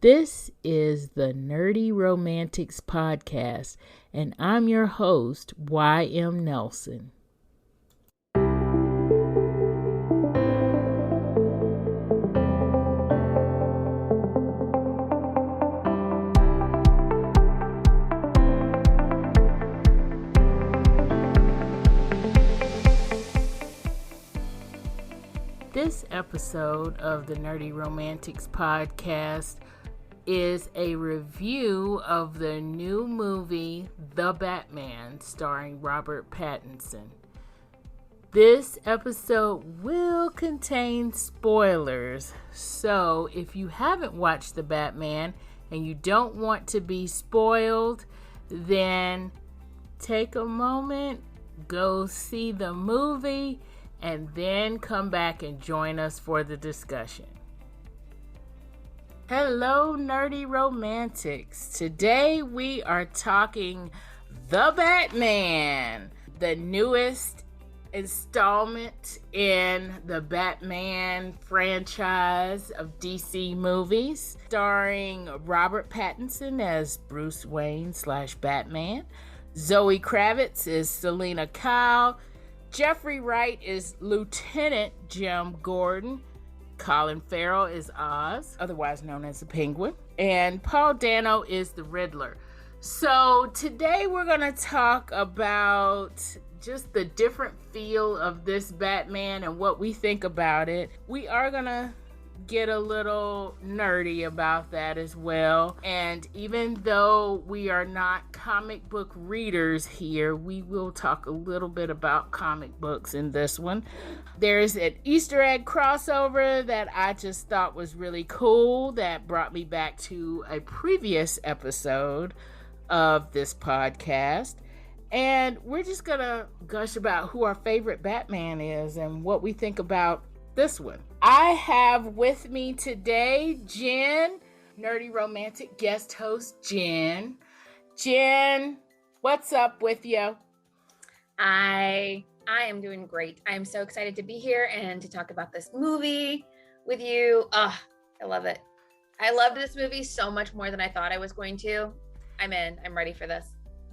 This is the Nerdy Romantics Podcast, and I'm your host, Y.M. Nelson. This episode of the Nerdy Romantics Podcast is a review of the new movie, The Batman, starring Robert Pattinson. This episode will contain spoilers, so if you haven't watched The Batman and you don't want to be spoiled, then take a moment, go see the movie, and then come back and join us for the discussion. Hello, Nerdy Romantics. Today we are talking The Batman, the newest installment in the Batman franchise of DC movies, starring Robert Pattinson as Bruce Wayne / Batman. Zoe Kravitz is Selena Kyle. Jeffrey Wright is Lieutenant Jim Gordon. Colin Farrell is Oz, otherwise known as the Penguin. And Paul Dano is the Riddler. So today we're going to talk about just the different feel of this Batman and what we think about it. We are going to get a little nerdy about that as well. And even though we are not comic book readers here, we will talk a little bit about comic books in this one. There's an Easter egg crossover that I just thought was really cool that brought me back to a previous episode of this podcast. And we're just gonna gush about who our favorite Batman is and what we think about this one. I have with me today Jen, Nerdy Romantic guest host Jen. Jen, what's up with you? I am doing great. I'm so excited to be here and to talk about this movie with you. I love it. I loved this movie so much more than I thought I was going to. I'm in. I'm ready for this.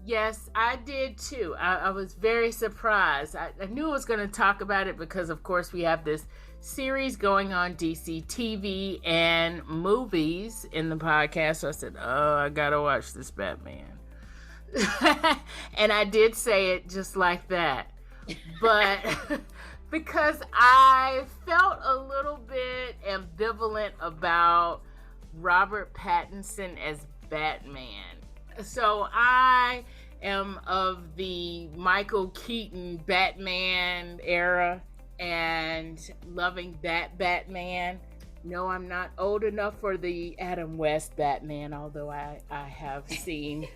Yes, I did too. I was very surprised. I knew I was going to talk about it because, of course, we have this series going on DCTV and movies in the podcast. So I said, I got to watch this Batman. And I did say it just like that. But because I felt a little bit ambivalent about Robert Pattinson as Batman. So I am of the Michael Keaton Batman era and loving that Batman. No, I'm not old enough for the Adam West Batman, although I have seen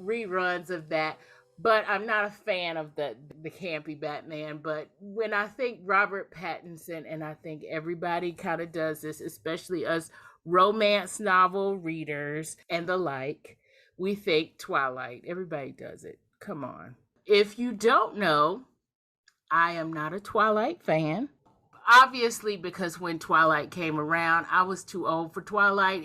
reruns of that. But I'm not a fan of the campy Batman. But when I think Robert Pattinson, and I think everybody kind of does this, especially us romance novel readers and the like, we think Twilight. Everybody does it. Come on. If you don't know, I am not a Twilight fan. Obviously, because when Twilight came around, I was too old for Twilight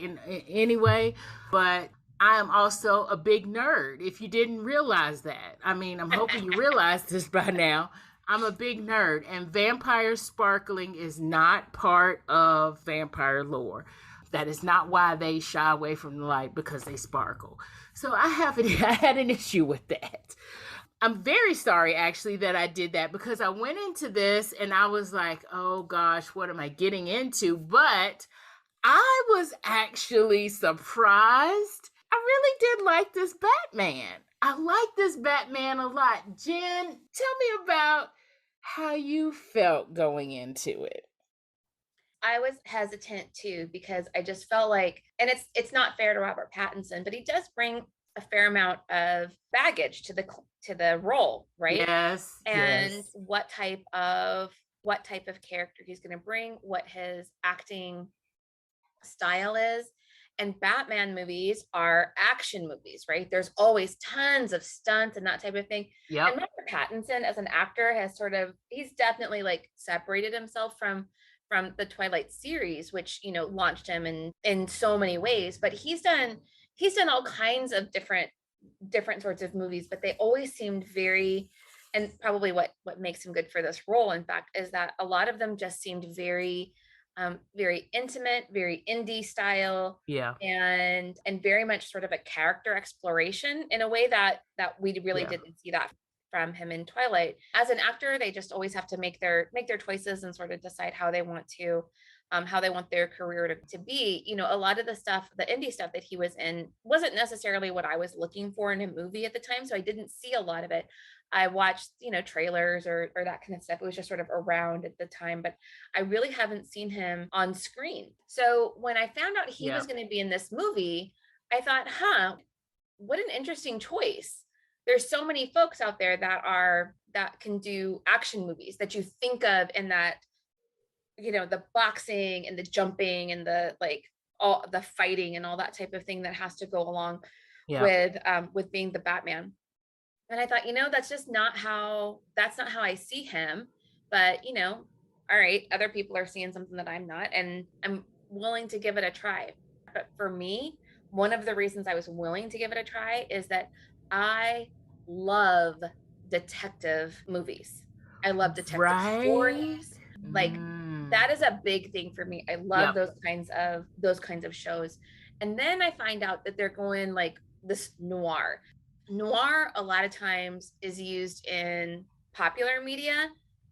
anyway. But I am also a big nerd, if you didn't realize that. I mean, I'm hoping you realize this by now. I'm a big nerd, and vampire sparkling is not part of vampire lore. That is not why they shy away from the light, because they sparkle. So I had an issue with that. I'm very sorry, actually, that I did that, because I went into this and I was like, oh gosh, what am I getting into? But I was actually surprised. I really did like this Batman. I like this Batman a lot. Jen, tell me about how you felt going into it. I was hesitant too, because I just felt like, and it's not fair to Robert Pattinson, but he does bring a fair amount of baggage to the role, right? Yes. And yes. what type of character he's going to bring, what his acting style is. And Batman movies are action movies, right? There's always tons of stunts and that type of thing. Yep. And Robert Pattinson as an actor has he's definitely like separated himself from from the Twilight series, which, you know, launched him in so many ways. But he's done all kinds of different sorts of movies, but they always seemed very, and probably what makes him good for this role, in fact, is that a lot of them just seemed very very intimate, very indie style, Yeah. and very much sort of a character exploration in a way that we really didn't see that from him in Twilight. As an actor, they just always have to make their choices and sort of decide how they want their career to be. You know, a lot of the stuff, the indie stuff that he was in wasn't necessarily what I was looking for in a movie at the time. So I didn't see a lot of it. I watched, you know, trailers or that kind of stuff. It was just sort of around at the time, but I really haven't seen him on screen. So when I found out he was going to be in this movie, I thought, what an interesting choice. There's so many folks out there that can do action movies that you think of, and that, you know, the boxing and the jumping and the all the fighting and all that type of thing that has to go along with being the Batman. And I thought, you know, that's not how I see him. But, you know, all right, other people are seeing something that I'm not, and I'm willing to give it a try. But for me, one of the reasons I was willing to give it a try is that I love detective movies. I love detective stories. Like, that is a big thing for me. I love those kinds of shows. And then I find out that they're going like this noir. Noir a lot of times is used in popular media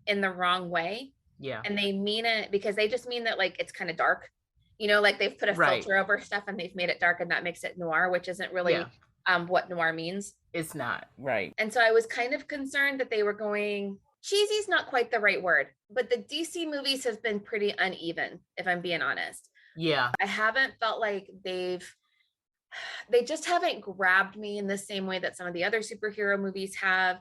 in the wrong way. Yeah. And they mean it because they just mean that, like, it's kind of dark. You know, like they've put a filter over stuff and they've made it dark, and that makes it noir, which isn't really what noir means. It's not. Right. And so I was kind of concerned that they were going, cheesy is not quite the right word, but the DC movies have been pretty uneven, if I'm being honest. Yeah. I haven't felt like they just haven't grabbed me in the same way that some of the other superhero movies have.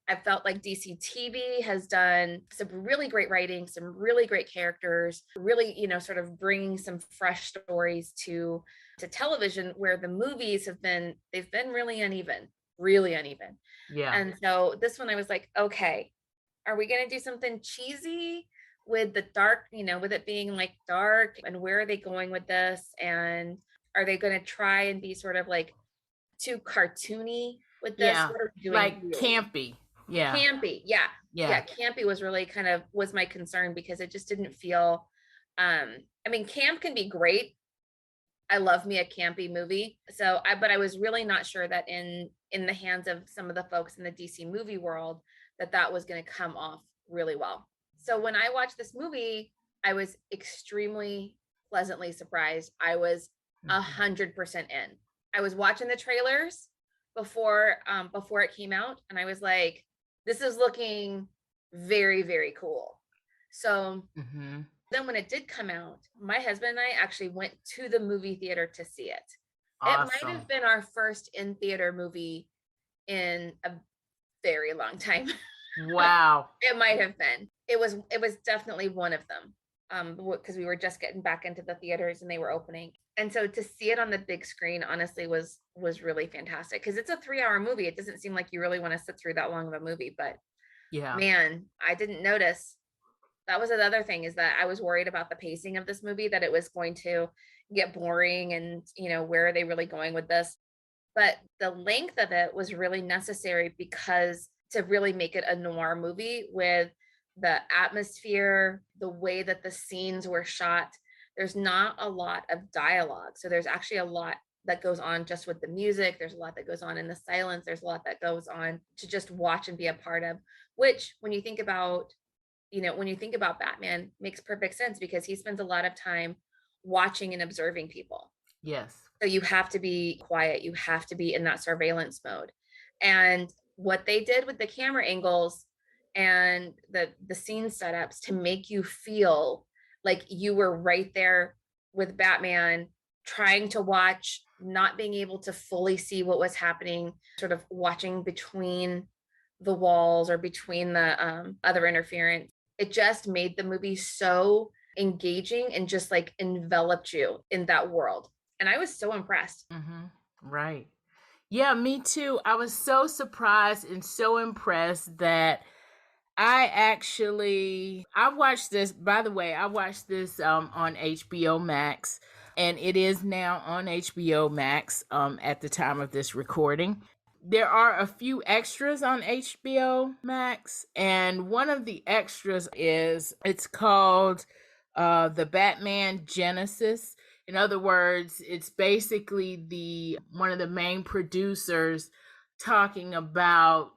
I felt like DCTV has done some really great writing, some really great characters, really, you know, sort of bringing some fresh stories to television, where the movies they've been really uneven. Yeah. And so this one I was like, okay, are we going to do something cheesy with the dark, you know, with it being like dark, and where are they going with this? And are they going to try and be sort of like too cartoony with this? Yeah. Like campy. Yeah. Campy. Yeah. Campy was really was my concern, because it just didn't feel, I mean, camp can be great. I love me a campy movie. But I was really not sure that in the hands of some of the folks in the DC movie world, that was going to come off really well. So when I watched this movie, I was extremely pleasantly surprised. I was 100% in. I was watching the trailers before it came out, and I was like, this is looking very, very cool. So then when it did come out, my husband and I actually went to the movie theater to see it. Awesome. It might have been our first in theater movie in a very long time. Wow. It might have been. It was definitely one of them, because we were just getting back into the theaters and they were opening. And so to see it on the big screen, honestly, was really fantastic, because it's a 3-hour movie. It doesn't seem like you really want to sit through that long of a movie, but man, I didn't notice. That was another thing, is that I was worried about the pacing of this movie, that it was going to get boring, and, you know, where are they really going with this? But the length of it was really necessary, because to really make it a noir movie, with the atmosphere, the way that the scenes were shot, there's not a lot of dialogue. So there's actually a lot that goes on just with the music. There's a lot that goes on in the silence. There's a lot that goes on to just watch and be a part of, which when you think about Batman, makes perfect sense, because he spends a lot of time watching and observing people. Yes. So you have to be quiet. You have to be in that surveillance mode. And what they did with the camera angles and the scene setups to make you feel like you were right there with Batman, trying to watch, not being able to fully see what was happening, sort of watching between the walls or between the other interference. It just made the movie so engaging and just like enveloped you in that world. And I was so impressed. Right. Yeah, me too. I was so surprised and so impressed that I watched this, by the way, I watched this on HBO Max, and it is now on HBO Max at the time of this recording. There are a few extras on HBO Max, and one of the extras it's called The Batman Genesis. In other words, it's basically the one of the main producers talking about,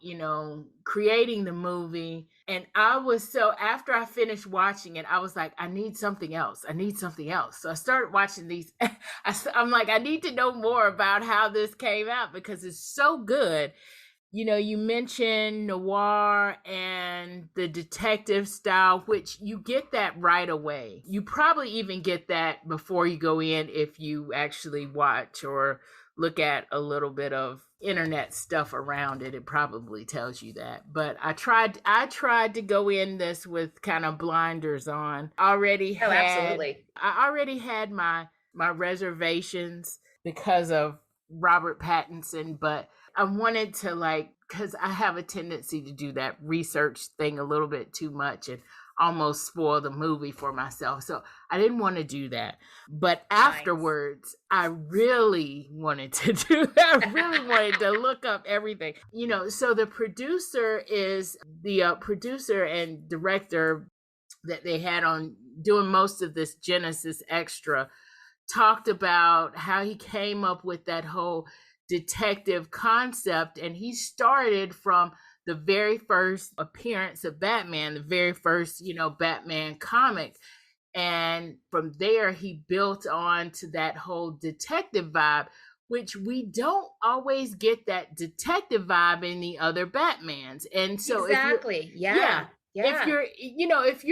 creating the movie. And after I finished watching it, I was like, I need something else. I need something else. So I started watching these. I'm like, I need to know more about how this came out because it's so good. You mentioned noir and the detective style, which you get that right away. You probably even get that before you go in if you actually watch or look at a little bit of internet stuff around it. It probably tells you that. But I tried to go in this with kind of blinders on. Absolutely. I already had my reservations because of Robert Pattinson, but I wanted to because I have a tendency to do that research thing a little bit too much and almost spoil the movie for myself. So I didn't want to do that. But afterwards, I really wanted to do that. I really wanted to look up everything. So the producer is the producer and director that they had on doing most of this Genesis extra, talked about how he came up with that whole detective concept. And he started from the very first appearance of Batman, the very first, Batman comic. And from there, he built on to that whole detective vibe, which we don't always get that detective vibe in the other Batmans. And so exactly. Yeah. If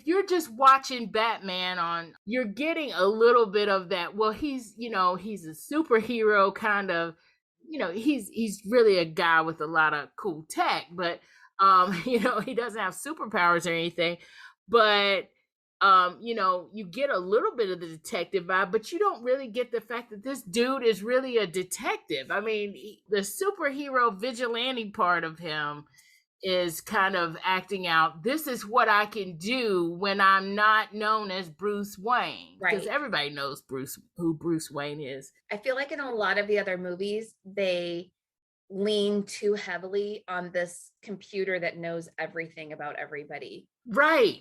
you're just watching Batman you're getting a little bit of that. Well, he's a superhero kind of, he's really a guy with a lot of cool tech, but he doesn't have superpowers or anything. But you get a little bit of the detective vibe, but you don't really get the fact that this dude is really a detective. I mean, the superhero vigilante part of him is kind of acting out, this is what I can do when I'm not known as Bruce Wayne. Because everybody knows who Bruce Wayne is. I feel like in a lot of the other movies, they lean too heavily on this computer that knows everything about everybody. Right.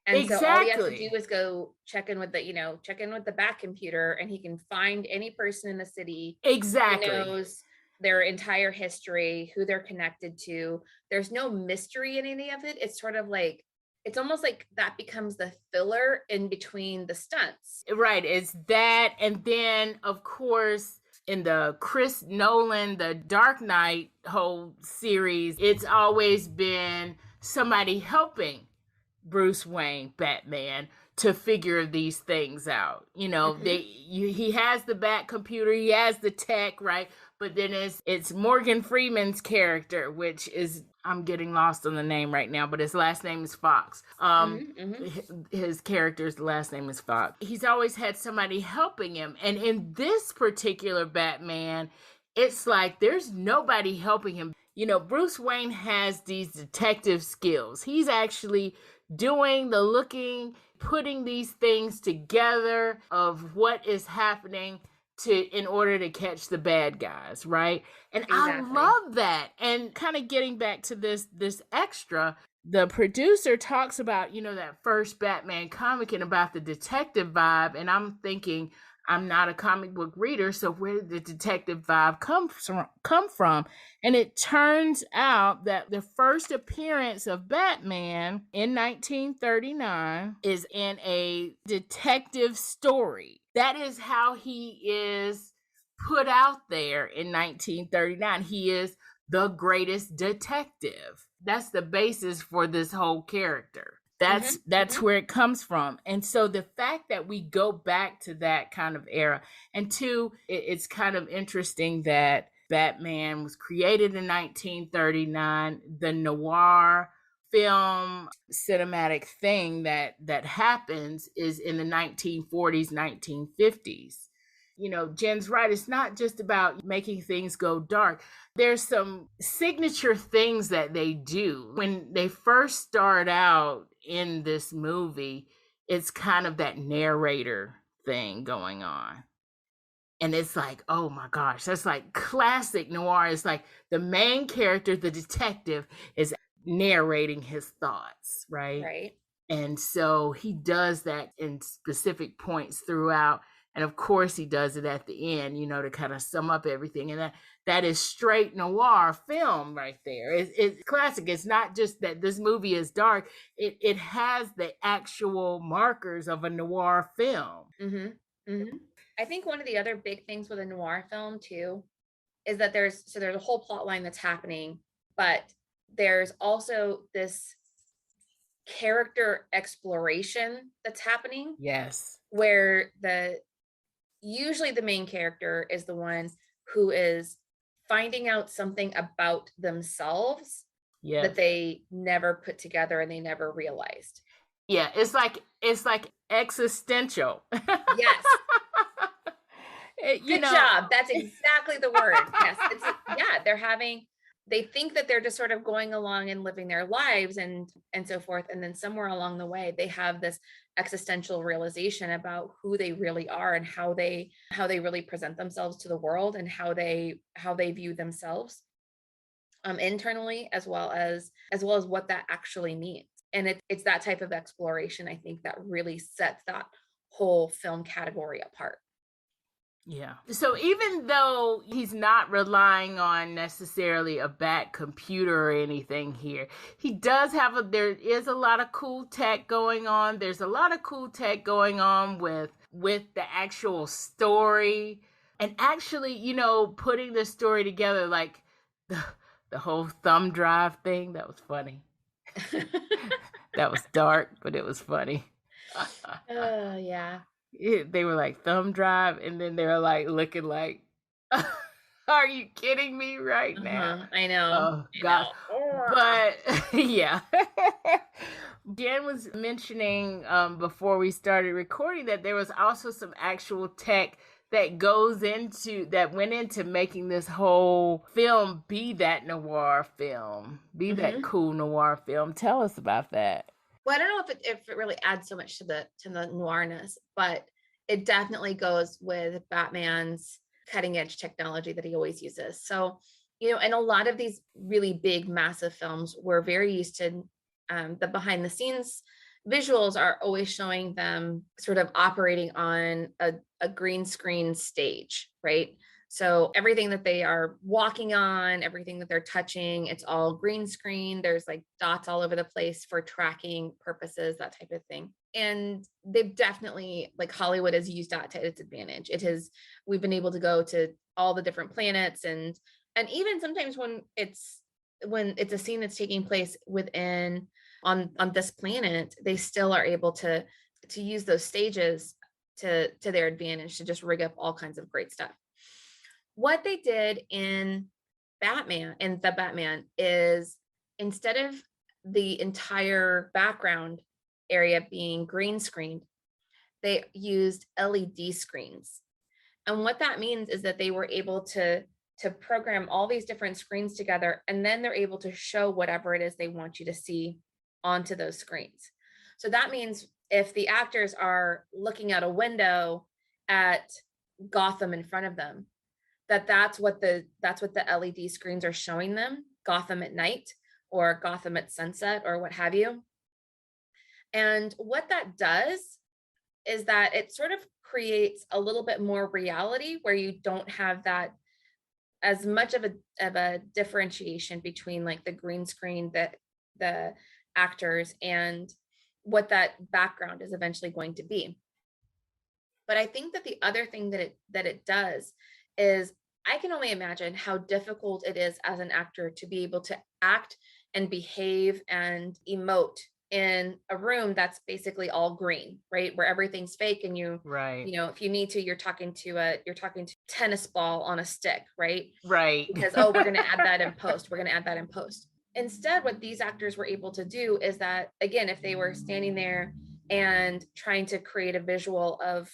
And exactly. So all he has to do is go check in with the Bat computer, and he can find any person in the city. Exactly. He knows their entire history, who they're connected to. There's no mystery in any of it. It's sort of like, it's almost like that becomes the filler in between the stunts. Right. It's that. And then, of course, in the Chris Nolan, the Dark Knight whole series, it's always been somebody helping Bruce Wayne, Batman, to figure these things out. He has the Bat computer, he has the tech, right? But then it's Morgan Freeman's character, which is, I'm getting lost on the name right now, but his last name is Fox. His character's last name is Fox. He's always had somebody helping him. And in this particular Batman, it's like there's nobody helping him. Bruce Wayne has these detective skills. He's actually doing the looking, putting these things together of what is happening in order to catch the bad guys, right? And exactly. I love that. And kind of getting back to this extra, the producer talks about, that first Batman comic and about the detective vibe. And I'm thinking, I'm not a comic book reader, so where did the detective vibe come from? And it turns out that the first appearance of Batman in 1939 is in a detective story. That is how he is put out there in 1939. He is the greatest detective. That's the basis for this whole character. That's where it comes from. And so the fact that we go back to that kind of era, and two, it's kind of interesting that Batman was created in 1939. The noir film cinematic thing that happens is in the 1940s, 1950s. Jen's right. It's not just about making things go dark. There's some signature things that they do. When they first start out in this movie, it's kind of that narrator thing going on. And it's like, oh my gosh, that's like classic noir. It's like the main character, the detective, is narrating his thoughts, right? Right. And so he does that in specific points throughout. And of course, he does it at the end, to kind of sum up everything. And that is straight noir film right there. It's classic. It's not just that this movie is dark. It has the actual markers of a noir film. Mm-hmm. Mm-hmm. I think one of the other big things with a noir film too is that there's a whole plot line that's happening, but there's also this character exploration that's happening. Yes. Where usually the main character is the one who is finding out something about themselves that they never put together and they never realized. Yeah, it's like existential. Yes. Good job. That's exactly the word. Yes. They think that they're just sort of going along and living their lives and so forth. And then somewhere along the way, they have this existential realization about who they really are and how they really present themselves to the world and how they view themselves internally, as well as what that actually means. And it's that type of exploration, I think, that really sets that whole film category apart. Yeah. So even though he's not relying on necessarily a back computer or anything here, he does there is a lot of cool tech going on. There's a lot of cool tech going on with the actual story and actually, putting the story together, like the whole thumb drive thing. That was funny. That was dark, but it was funny. Oh, yeah. They were like thumb drive, and then they were like looking like, are you kidding me right now? I know. Oh God. But yeah. Jen was mentioning before we started recording that there was also some actual tech that went into making this whole film be that noir film, be that cool noir film. Tell us about that. Well, I don't know if it really adds so much to the noirness, but it definitely goes with Batman's cutting edge technology that he always uses. So, in a lot of these really big, massive films, we're very used to the behind the scenes visuals are always showing them sort of operating on a green screen stage, right? So everything that they are walking on, everything that they're touching, it's all green screen. There's like dots all over the place for tracking purposes, that type of thing. And they've definitely, like, Hollywood has used that to its advantage. We've been able to go to all the different planets and even sometimes when it's a scene that's taking place within on this planet, they still are able to use those stages to their advantage to just rig up all kinds of great stuff. What they did in the Batman is, instead of the entire background area being green screened, they used LED screens. And what that means is that they were able to program all these different screens together, and then they're able to show whatever it is they want you to see onto those screens. So that means if the actors are looking out a window at Gotham in front of them, that's what the LED screens are showing them, Gotham at night or Gotham at sunset or what have you. And what that does is that it sort of creates a little bit more reality where you don't have that as much of a differentiation between like the green screen that the actors and what that background is eventually going to be. But I think that the other thing that it does is, I can only imagine how difficult it is as an actor to be able to act and behave and emote in a room that's basically all green, right? Where everything's fake and if you need to, you're talking to tennis ball on a stick, right? Right. Because, we're going to add that in post. We're going to add that in post. Instead, what these actors were able to do is that, again, if they were standing there and trying to create a visual of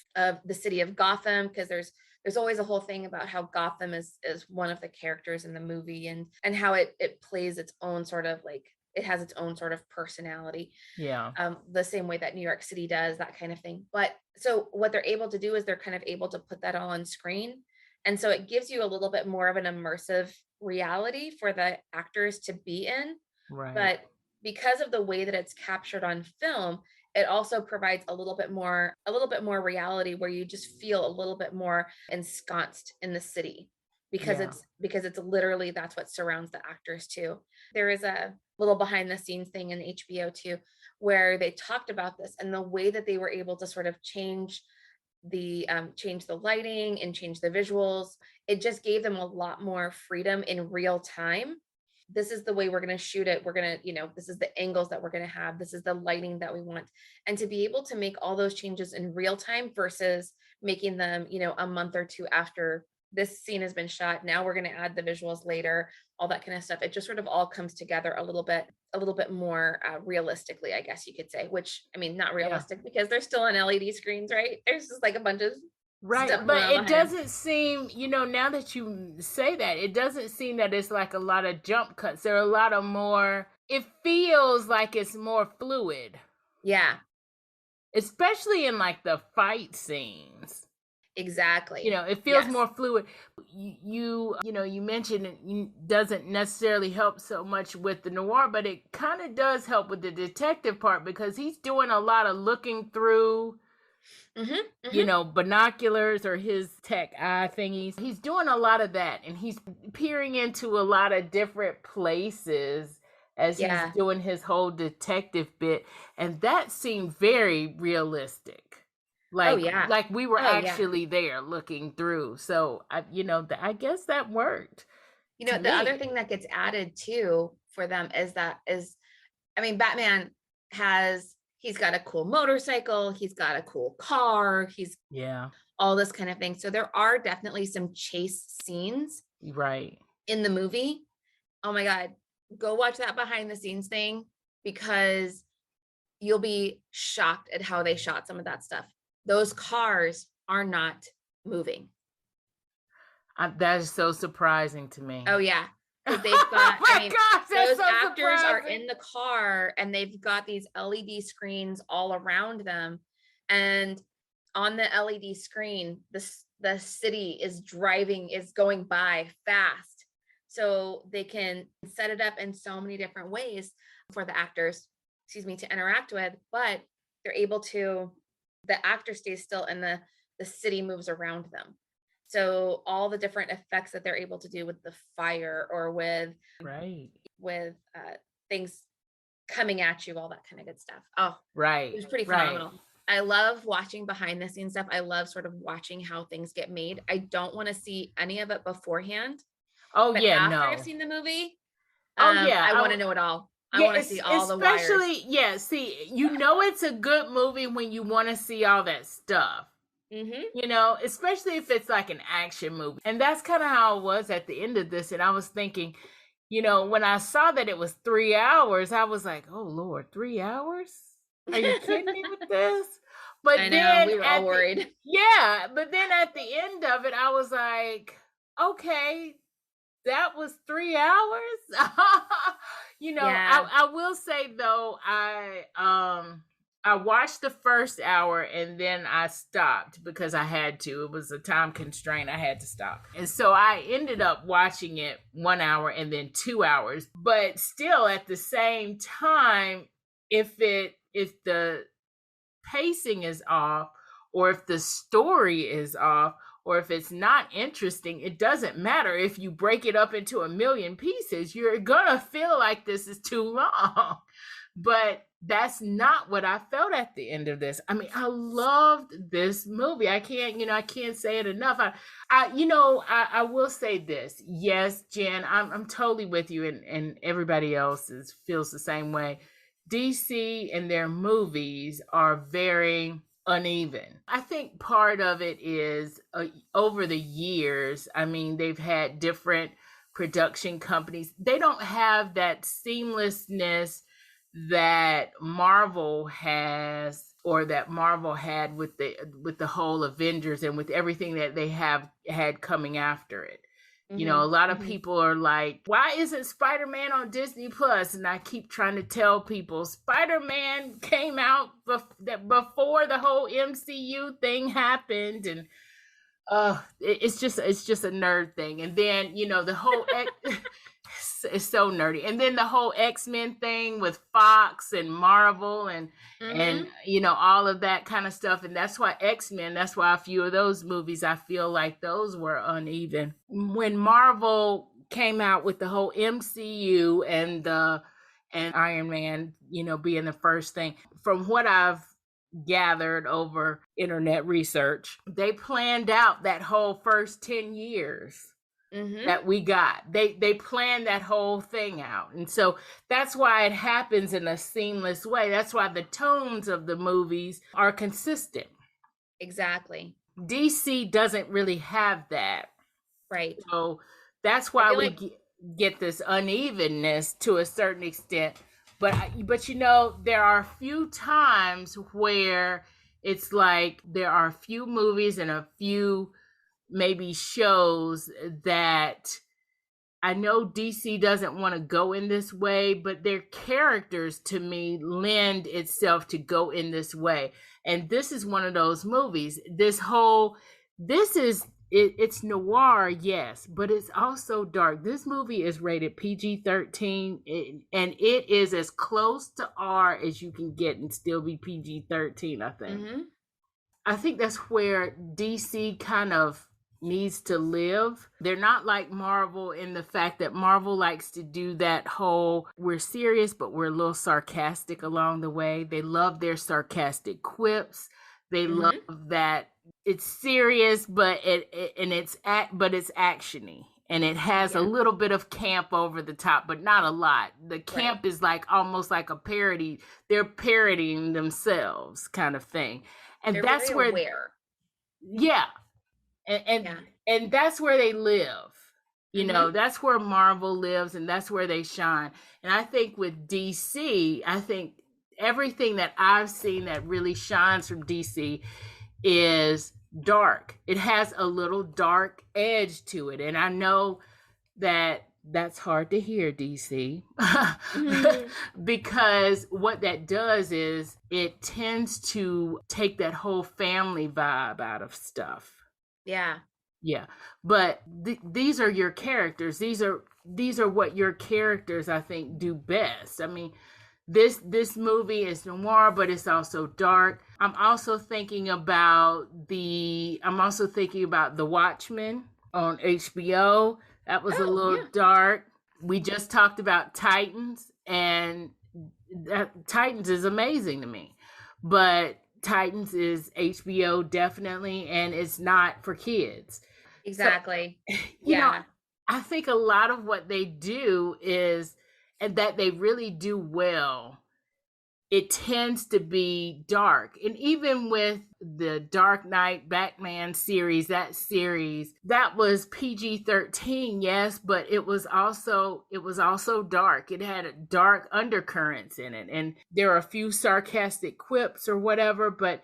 the city of Gotham, because there's there's always a whole thing about how Gotham is one of the characters in the movie, and how it plays its own sort of like, it has its own sort of personality. Yeah. The same way that New York City does, that kind of thing. But so what they're able to do is they're kind of able to put that all on screen. And so it gives you a little bit more of an immersive reality for the actors to be in. Right. But because of the way that it's captured on film, it also provides a little bit more reality, where you just feel a little bit more ensconced in the city, because it's literally, that's what surrounds the actors too. There is a little behind the scenes thing in HBO too, where they talked about this and the way that they were able to sort of change the lighting and change the visuals. It just gave them a lot more freedom in real time. This is the way we're going to shoot it. We're going to, this is the angles that we're going to have. This is the lighting that we want. And to be able to make all those changes in real time versus making them, a month or two after this scene has been shot. Now we're going to add the visuals later, all that kind of stuff. It just sort of all comes together a little bit more realistically, I guess you could say, which, I mean, not realistic because they're still on LED screens, right? There's just like a bunch of right. But it doesn't seem, now that you say that, it doesn't seem that it's like a lot of jump cuts. There are a lot of more, it feels like it's more fluid. Yeah. Especially in like the fight scenes. Exactly. It feels more fluid. You mentioned it doesn't necessarily help so much with the noir, but it kind of does help with the detective part, because he's doing a lot of looking through, binoculars or his tech eye thingies. He's doing a lot of that, and he's peering into a lot of different places as he's doing his whole detective bit. And that seemed very realistic. Like we were actually there looking through. So I guess that worked. The other thing that gets added too for them is Batman he's got a cool motorcycle, he's got a cool car, he's all this kind of thing. So there are definitely some chase scenes in the movie. Oh my God, go watch that behind the scenes thing, because you'll be shocked at how they shot some of that stuff. Those cars are not moving. That is so surprising to me. Oh yeah, they've got. Gosh, those so actors surprising. are in the car, and they've got these LED screens all around them, and on the LED screen, the city is going by fast, so they can set it up in so many different ways for the actors, to interact with, but they're able to. The actor stays still and the city moves around them. So all the different effects that they're able to do with the fire or with things coming at you, all that kind of good stuff. Oh, it was pretty phenomenal. I love watching behind the scenes stuff. I love sort of watching how things get made. I don't want to see any of it beforehand. But after I've seen the movie, I want to know it all. I want to see all the wires. Especially, it's a good movie when you want to see all that stuff. Especially if it's like an action movie. And that's kind of how it was at the end of this. And I was thinking, when I saw that it was 3 hours, I was like, oh Lord, 3 hours? Are you kidding me with this? But I know, we were all worried. But then at the end of it, I was like, okay, that was 3 hours? I will say though, I watched the first hour and then I stopped because I had to. It was a time constraint. I had to stop. And so I ended up watching it 1 hour and then 2 hours. But still at the same time, if the pacing is off, or if the story is off, or if it's not interesting, it doesn't matter. If you break it up into a million pieces, you're gonna feel like this is too long. But that's not what I felt at the end of this. I mean, I loved this movie. I can't say it enough. I will say this. Yes, Jen, I'm totally with you, and everybody else feels the same way. DC and their movies are very uneven. I think part of it is over the years, they've had different production companies. They don't have that seamlessness that Marvel has or that Marvel had with the whole Avengers and with everything that they have had coming after it. You know, a lot of people are like, why isn't Spider-Man on Disney Plus? And I keep trying to tell people, Spider-Man came out before the whole MCU thing happened. And it's just a nerd thing. And then, you know, the whole it's so nerdy. And then the whole X-Men thing with Fox and Marvel and you know, all of that kind of stuff. And that's why X-Men, that's why a few of those movies, I feel like those were uneven. When Marvel came out with the whole MCU and Iron Man, you know, being the first thing, from what I've gathered over internet research, they planned out that whole first 10 years that we got. They planned that whole thing out. And so that's why it happens in a seamless way. That's why the tones of the movies are consistent. Exactly. DC doesn't really have that. Right. So that's why we get this unevenness to a certain extent. But you know, there are a few times where it's like there are a few movies and a few maybe shows that I know DC doesn't want to go in this way, but their characters to me lend itself to go in this way. And this is one of those movies. It's noir, yes, but it's also dark. This movie is rated PG-13, and it is as close to R as you can get and still be PG-13, I think. I think that's where DC kind of needs to live. They're not like Marvel in the fact that Marvel likes to do that whole, we're serious, but we're a little sarcastic along the way. They love their sarcastic quips. They love that it's serious, but it's actiony, and it has a little bit of camp over the top, but not a lot. The camp is like almost like a parody. They're parodying themselves, kind of thing, and that's where aware. And that's where they live. You know, that's where Marvel lives, and that's where they shine. And I think with DC, I think everything that I've seen that really shines from DC is dark. It has a little dark edge to it. And I know that that's hard to hear, DC, because what that does is it tends to take that whole family vibe out of stuff. Yeah. But these are your characters. These are what your characters, I think, do best. I mean, this movie is noir, but it's also dark. I'm also thinking about The Watchmen on HBO. That was a little dark. We just talked about Titans, and Titans is amazing to me. But Titans is HBO definitely, and it's not for kids. Exactly. So, you know, I think a lot of what they do is, and that they really do well, it tends to be dark. And even with the Dark Knight Batman series, that was PG-13, yes, but it was also dark. It had dark undercurrents in it, and there are a few sarcastic quips or whatever, but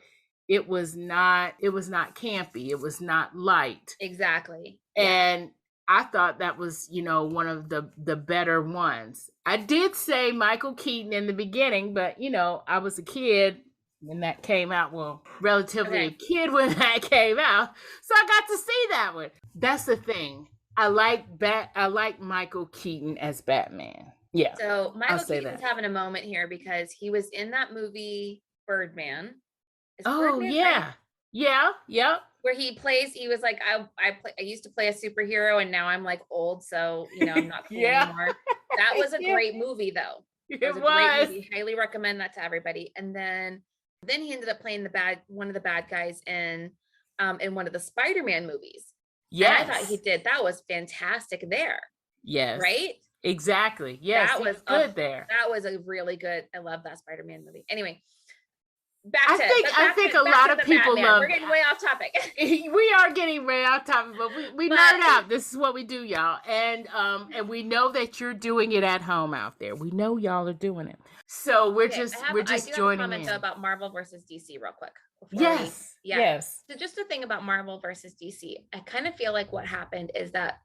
it was not campy. It was not light. Exactly. And I thought that was, you know, one of the better ones. I did say Michael Keaton in the beginning, but, you know, I was a kid when that came out. Well, relatively a kid when that came out. So I got to see that one. That's the thing. I like Michael Keaton as Batman. Yeah. So Michael Keaton's having a moment here because he was in that movie Birdman. Birdman, yeah. Right? Yeah. Yep. Where he was like, I used to play a superhero, and now I'm like old, so you know I'm not cool anymore. That was a great movie, though. It was a great movie. Highly recommend that to everybody. And then he ended up playing one of the bad guys in one of the Spider-Man movies. Yes, and I thought he did. That was fantastic there. Yes, right. Exactly. Yes, that was good there. That was a really good. I love that Spider-Man movie. Anyway. I think a lot of people Batman. love. We're getting way off topic. We are getting way off topic, but we nerd out. This is what we do, y'all, and we know that you're doing it at home out there. We know y'all are doing it, so we're just joining comment, in. though, about Marvel versus DC real quick. Yes. So just the thing about Marvel versus DC, I kind of feel like what happened is that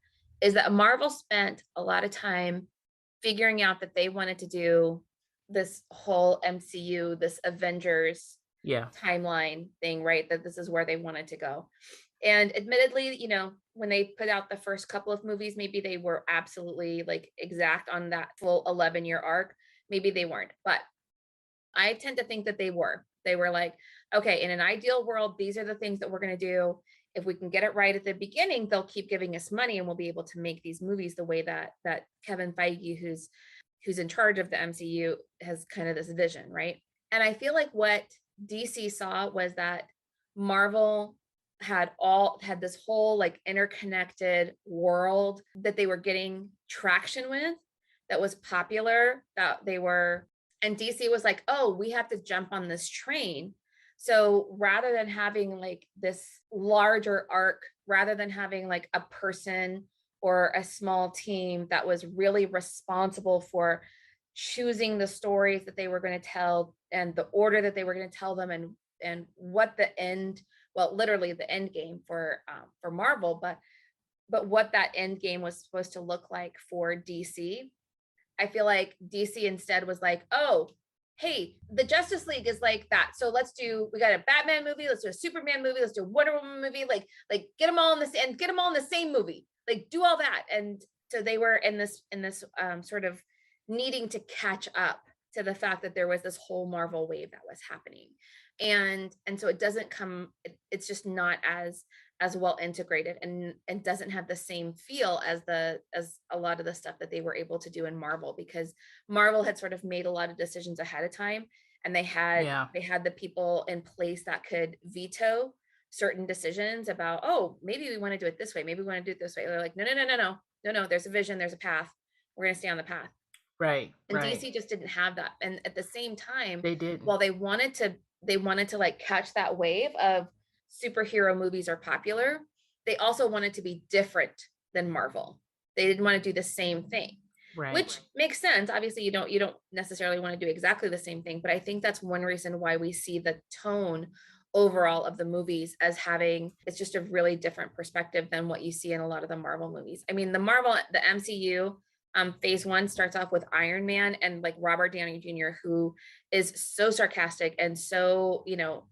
Marvel spent a lot of time figuring out that they wanted to do this whole MCU, this Avengers timeline thing, right? That this is where they wanted to go. And admittedly, you know, when they put out the first couple of movies, maybe they were absolutely like exact on that full 11-year arc. Maybe they weren't, but I tend to think that they were. They were like, okay, in an ideal world, these are the things that we're going to do. If we can get it right at the beginning, they'll keep giving us money and we'll be able to make these movies the way that Kevin Feige, who's in charge of the MCU, has kind of this vision, right? And I feel like what DC saw was that Marvel had this whole like interconnected world that they were getting traction with, that was popular, and DC was like, oh, we have to jump on this train. So rather than having like this larger arc, rather than having like a person or a small team that was really responsible for choosing the stories that they were going to tell and the order that they were going to tell them, and what the end, well, literally the end game for Marvel, but what that end game was supposed to look like for DC. I feel like DC instead was like, oh, hey, the Justice League is like that. So we got a Batman movie, let's do a Superman movie, let's do a Wonder Woman movie, like get them all in the same movie, like do all that. And so they were in this sort of needing to catch up to the fact that there was this whole Marvel wave that was happening. And so it's just not as well integrated and doesn't have the same feel as a lot of the stuff that they were able to do in Marvel, because Marvel had sort of made a lot of decisions ahead of time, and they had the people in place that could veto certain decisions about, oh, maybe we want to do it this way, maybe we want to do it this way. They're like, no, there's a vision, there's a path, we're going to stay on the path. Right. And DC just didn't have that. And at the same time, they did. While they wanted to like catch that wave of superhero movies are popular, they also wanted to be different than Marvel. They didn't want to do the same thing, which makes sense. Obviously, you don't necessarily want to do exactly the same thing, but I think that's one reason why we see the tone overall of the movies as it's just a really different perspective than what you see in a lot of the Marvel movies. I mean, the MCU, phase 1 starts off with Iron Man and like Robert Downey Jr., who is so sarcastic and so,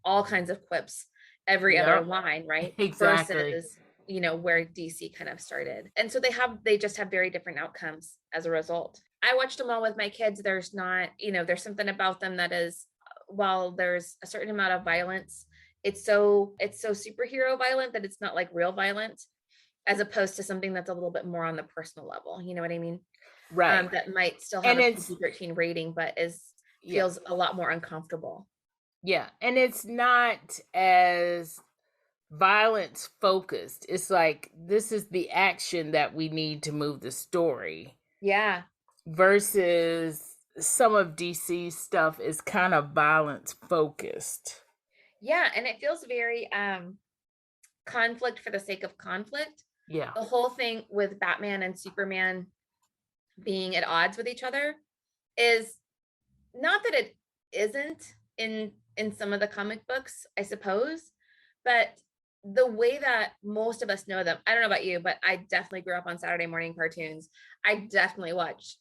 all kinds of quips every other line, right? Exactly. Versus, where DC kind of started. And so they just have very different outcomes as a result. I watched them all with my kids. There's not, there's something about them that is, while there's a certain amount of violence, it's so superhero violent that it's not like real violence, as opposed to something that's a little bit more on the personal level. You know what I mean? Right. That might still have a PG-13 rating, but feels a lot more uncomfortable. Yeah. And it's not as violence focused. It's like, this is the action that we need to move the story. Yeah. Versus some of DC's stuff is kind of violence focused. Yeah. And it feels very conflict for the sake of conflict. Yeah. The whole thing with Batman and Superman being at odds with each other is not that it isn't in some of the comic books, I suppose, but the way that most of us know them, I don't know about you, but I definitely grew up on Saturday morning cartoons. I definitely watched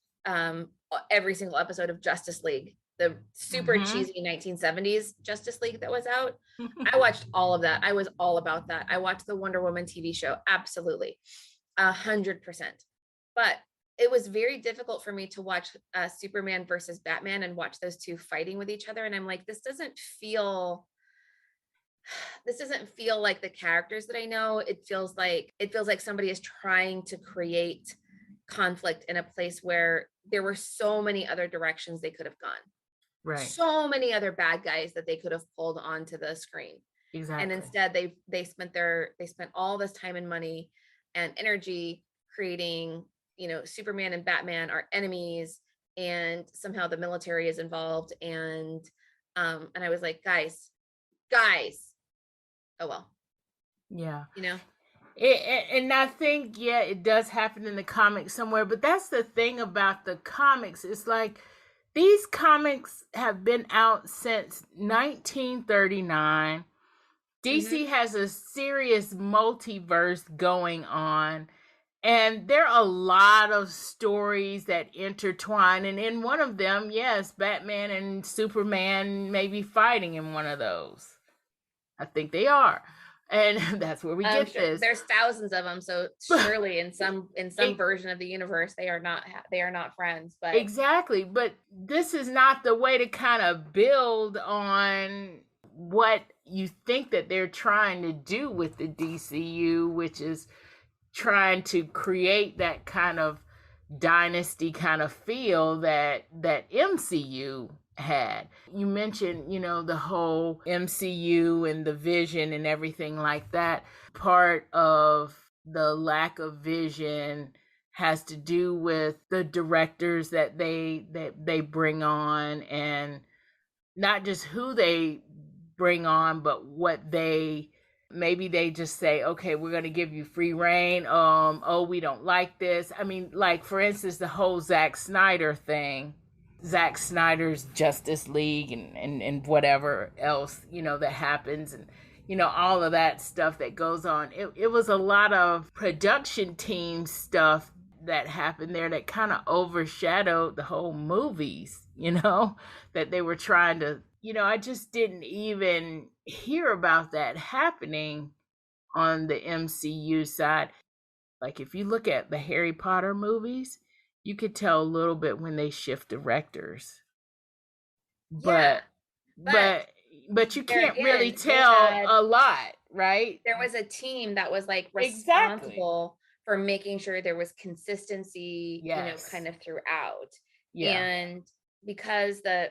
every single episode of Justice League, the super cheesy 1970s Justice League that was out. I watched all of that. I was all about that. I watched the Wonder Woman TV show. Absolutely. 100%. But it was very difficult for me to watch Superman versus Batman and watch those two fighting with each other. And I'm like, this doesn't feel like the characters that I know. It feels like somebody is trying to create conflict in a place where there were so many other directions they could have gone. Right. So many other bad guys that they could have pulled onto the screen. Exactly. And instead they spent all this time and money and energy creating, Superman and Batman are enemies, and somehow the military is involved, and And I was like, guys, oh well, Yeah. you know. And I think, yeah, it does happen in the comics somewhere, but that's the thing about the comics. It's like these comics have been out since 1939. DC has a serious multiverse going on, and there are a lot of stories that intertwine. And in one of them, yes, Batman and Superman may be fighting in one of those. I think they are. And that's where we get Sure. this. There's thousands of them, so surely in some version of the universe they are not friends. But exactly, but this is not the way to kind of build on what you think that they're trying to do with the DCU, which is trying to create that kind of dynasty kind of feel that MCU had. You mentioned, the whole MCU and the vision and everything like that. Part of the lack of vision has to do with the directors that they bring on, and not just who they bring on, but what maybe they just say, okay, we're going to give you free reign. Oh, we don't like this. I mean, like, for instance, the whole Zack Snyder thing, Zack Snyder's Justice League and whatever else, that happens, and, all of that stuff that goes on. It was a lot of production team stuff that happened there that kind of overshadowed the whole movies, that they were trying to, I just didn't even hear about that happening on the MCU side. Like, if you look at the Harry Potter movies, you could tell a little bit when they shift directors. But you can't really tell a lot, right? There was a team that was like responsible for making sure there was consistency, kind of throughout. Yeah. And because the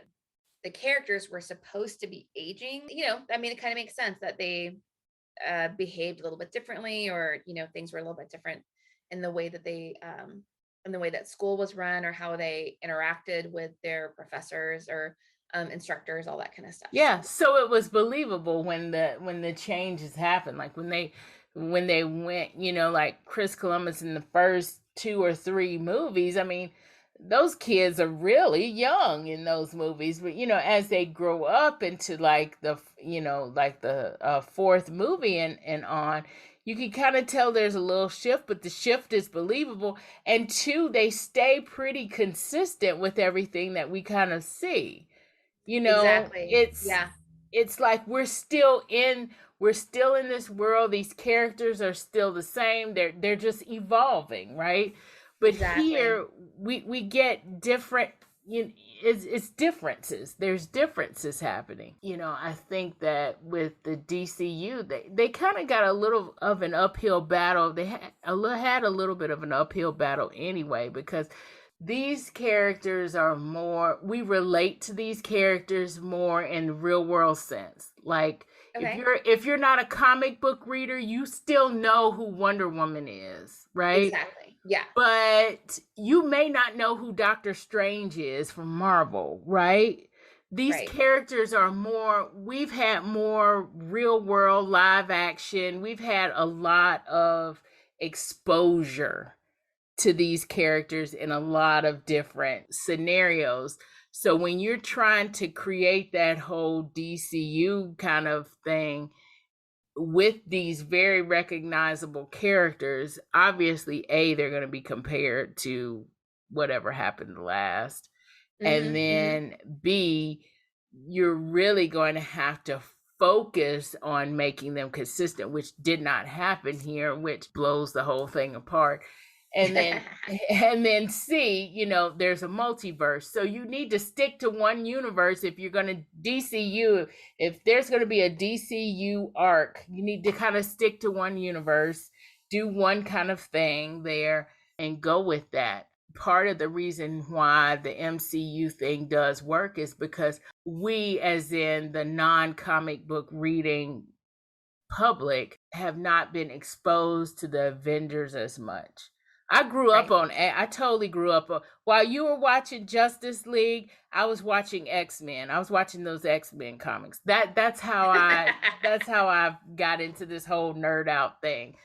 characters were supposed to be aging, I mean, it kind of makes sense that they behaved a little bit differently, or, things were a little bit different in the way that they, in the way that school was run, or how they interacted with their professors or instructors, all that kind of stuff. Yeah. So it was believable when the changes happened, like when they went, like Chris Columbus in the first 2 or 3 movies. I mean, those kids are really young in those movies, but as they grow up into like the fourth movie and on, you can kind of tell there's a little shift, but the shift is believable. And 2, they stay pretty consistent with everything that we kind of see. Exactly. It's like we're still in this world. These characters are still the same. They're just evolving, right? But here we get different, it's differences. There's differences happening. I think that with the DCU, they kind of got a little of an uphill battle. They had a little bit of an uphill battle anyway, because these characters are more, we relate to these characters more in the real world sense. Like, if you're not a comic book reader, you still know who Wonder Woman is, right? Exactly. Yeah. But you may not know who Doctor Strange is from Marvel, right? These characters are more, we've had more real world live action. We've had a lot of exposure to these characters in a lot of different scenarios. So when you're trying to create that whole DCU kind of thing with these very recognizable characters, obviously, they're going to be compared to whatever happened last. And then B, you're really going to have to focus on making them consistent, which did not happen here, which blows the whole thing apart. And then C, there's a multiverse. So you need to stick to one universe if you're going to DCU. If there's going to be a DCU arc, you need to kind of stick to one universe, do one kind of thing there, and go with that. Part of the reason why the MCU thing does work is because we, as in the non-comic book reading public, have not been exposed to the Avengers as much. I grew up Right. on, I totally grew up on, while you were watching Justice League, I was watching X-Men. I was watching those X-Men comics. That's how I got into this whole nerd out thing.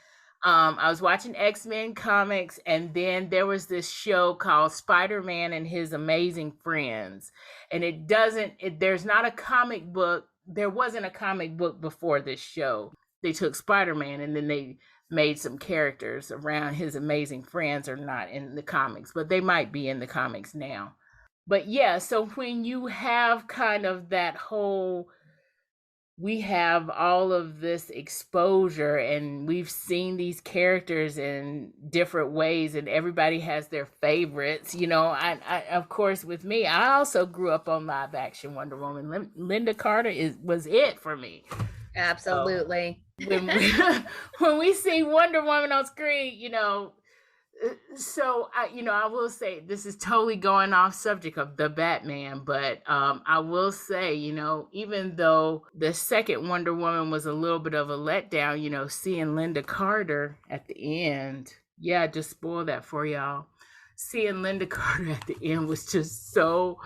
I was watching X-Men comics, and then there was this show called Spider-Man and His Amazing Friends. And there's not a comic book. There wasn't a comic book before this show. They took Spider-Man and then they made some characters around his amazing friends are not in the comics, but they might be in the comics now. But yeah, so when you have kind of that whole, we have all of this exposure and we've seen these characters in different ways and everybody has their favorites, I of course with me, I also grew up on live action Wonder Woman. Linda Carter was it for me. Absolutely. When we see Wonder Woman on screen, so I will say this is totally going off subject of the Batman, but I will say, even though the second Wonder Woman was a little bit of a letdown, seeing Linda Carter at the end, yeah, just spoil that for y'all. Seeing Linda Carter at the end was just so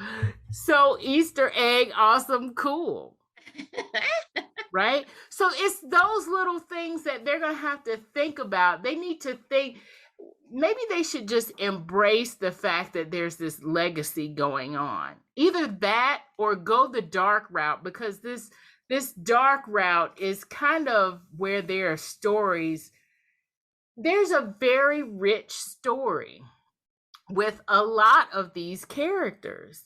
Easter egg awesome cool. Right? So it's those little things that they're going to have to think about. They need to think, maybe they should just embrace the fact that there's this legacy going on. Either that or go the dark route, because this dark route is kind of where there are stories. There's a very rich story with a lot of these characters.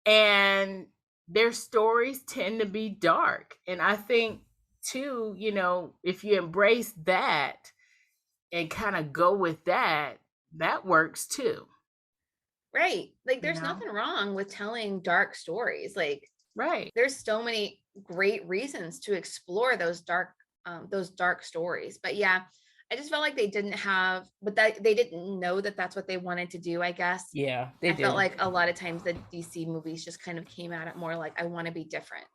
And their stories tend to be dark. And I think too, if you embrace that and kind of go with that, that works too. Right. Like there's nothing wrong with telling dark stories. Like, right. There's so many great reasons to explore those dark stories. But yeah, I just felt like they didn't have, but that they didn't know that that's what they wanted to do, I guess. Yeah, I felt like a lot of times the DC movies just kind of came at it more like, I want to be different.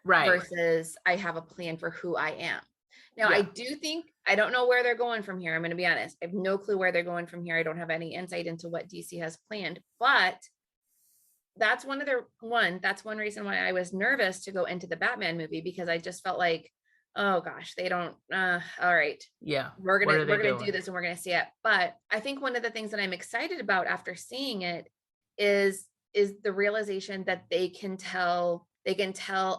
Right. Versus I have a plan for who I am. Now, yeah. I do think, I don't know where they're going from here. I'm going to be honest. I have no clue where they're going from here. I don't have any insight into what DC has planned, but that's one reason why I was nervous to go into the Batman movie, because I just felt like, oh gosh, they don't, all right. Yeah. We're going to do this and we're going to see it. But I think one of the things that I'm excited about after seeing it is the realization that they can tell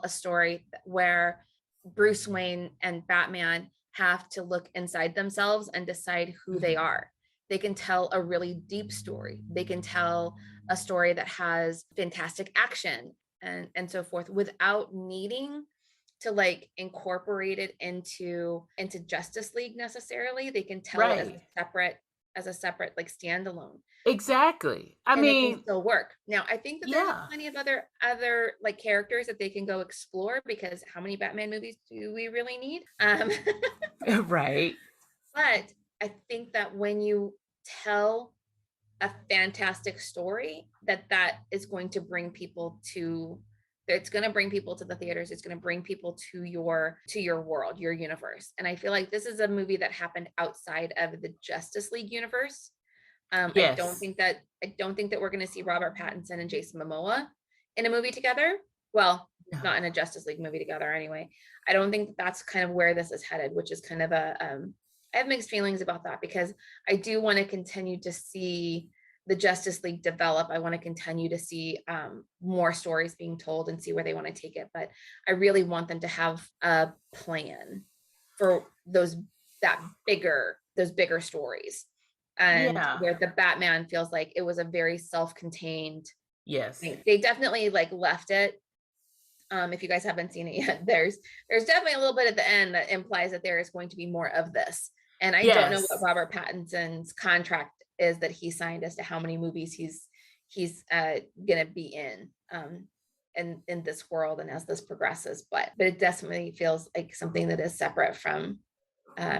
a story where Bruce Wayne and Batman have to look inside themselves and decide who they are. They can tell a really deep story. They can tell a story that has fantastic action and so forth, without needing to like incorporate it into Justice League necessarily. They can tell it as a separate like standalone. Exactly. I mean, it can still work. Now, I think that there's plenty of other like characters that they can go explore, because how many Batman movies do we really need? Right. But I think that when you tell a fantastic story, that is going to bring people to, it's going to bring people to the theaters. It's going to bring people to your world, your universe. And I feel like this is a movie that happened outside of the Justice League universe. Yes. I don't think that we're going to see Robert Pattinson and Jason Momoa in a movie together. Well, not in a Justice League movie together anyway. I don't think that's kind of where this is headed, which is kind of I have mixed feelings about that, because I do want to continue to see the Justice League develop. I want to continue to see more stories being told and see where they want to take it. But I really want them to have a plan for those bigger stories. And where the Batman feels like it was a very self-contained. Yes. Thing. They definitely like left it. If you guys haven't seen it yet, there's definitely a little bit at the end that implies that there is going to be more of this. And I don't know what Robert Pattinson's contract is that he signed as to how many movies he's gonna be in this world and as this progresses. But it definitely feels like something that is separate from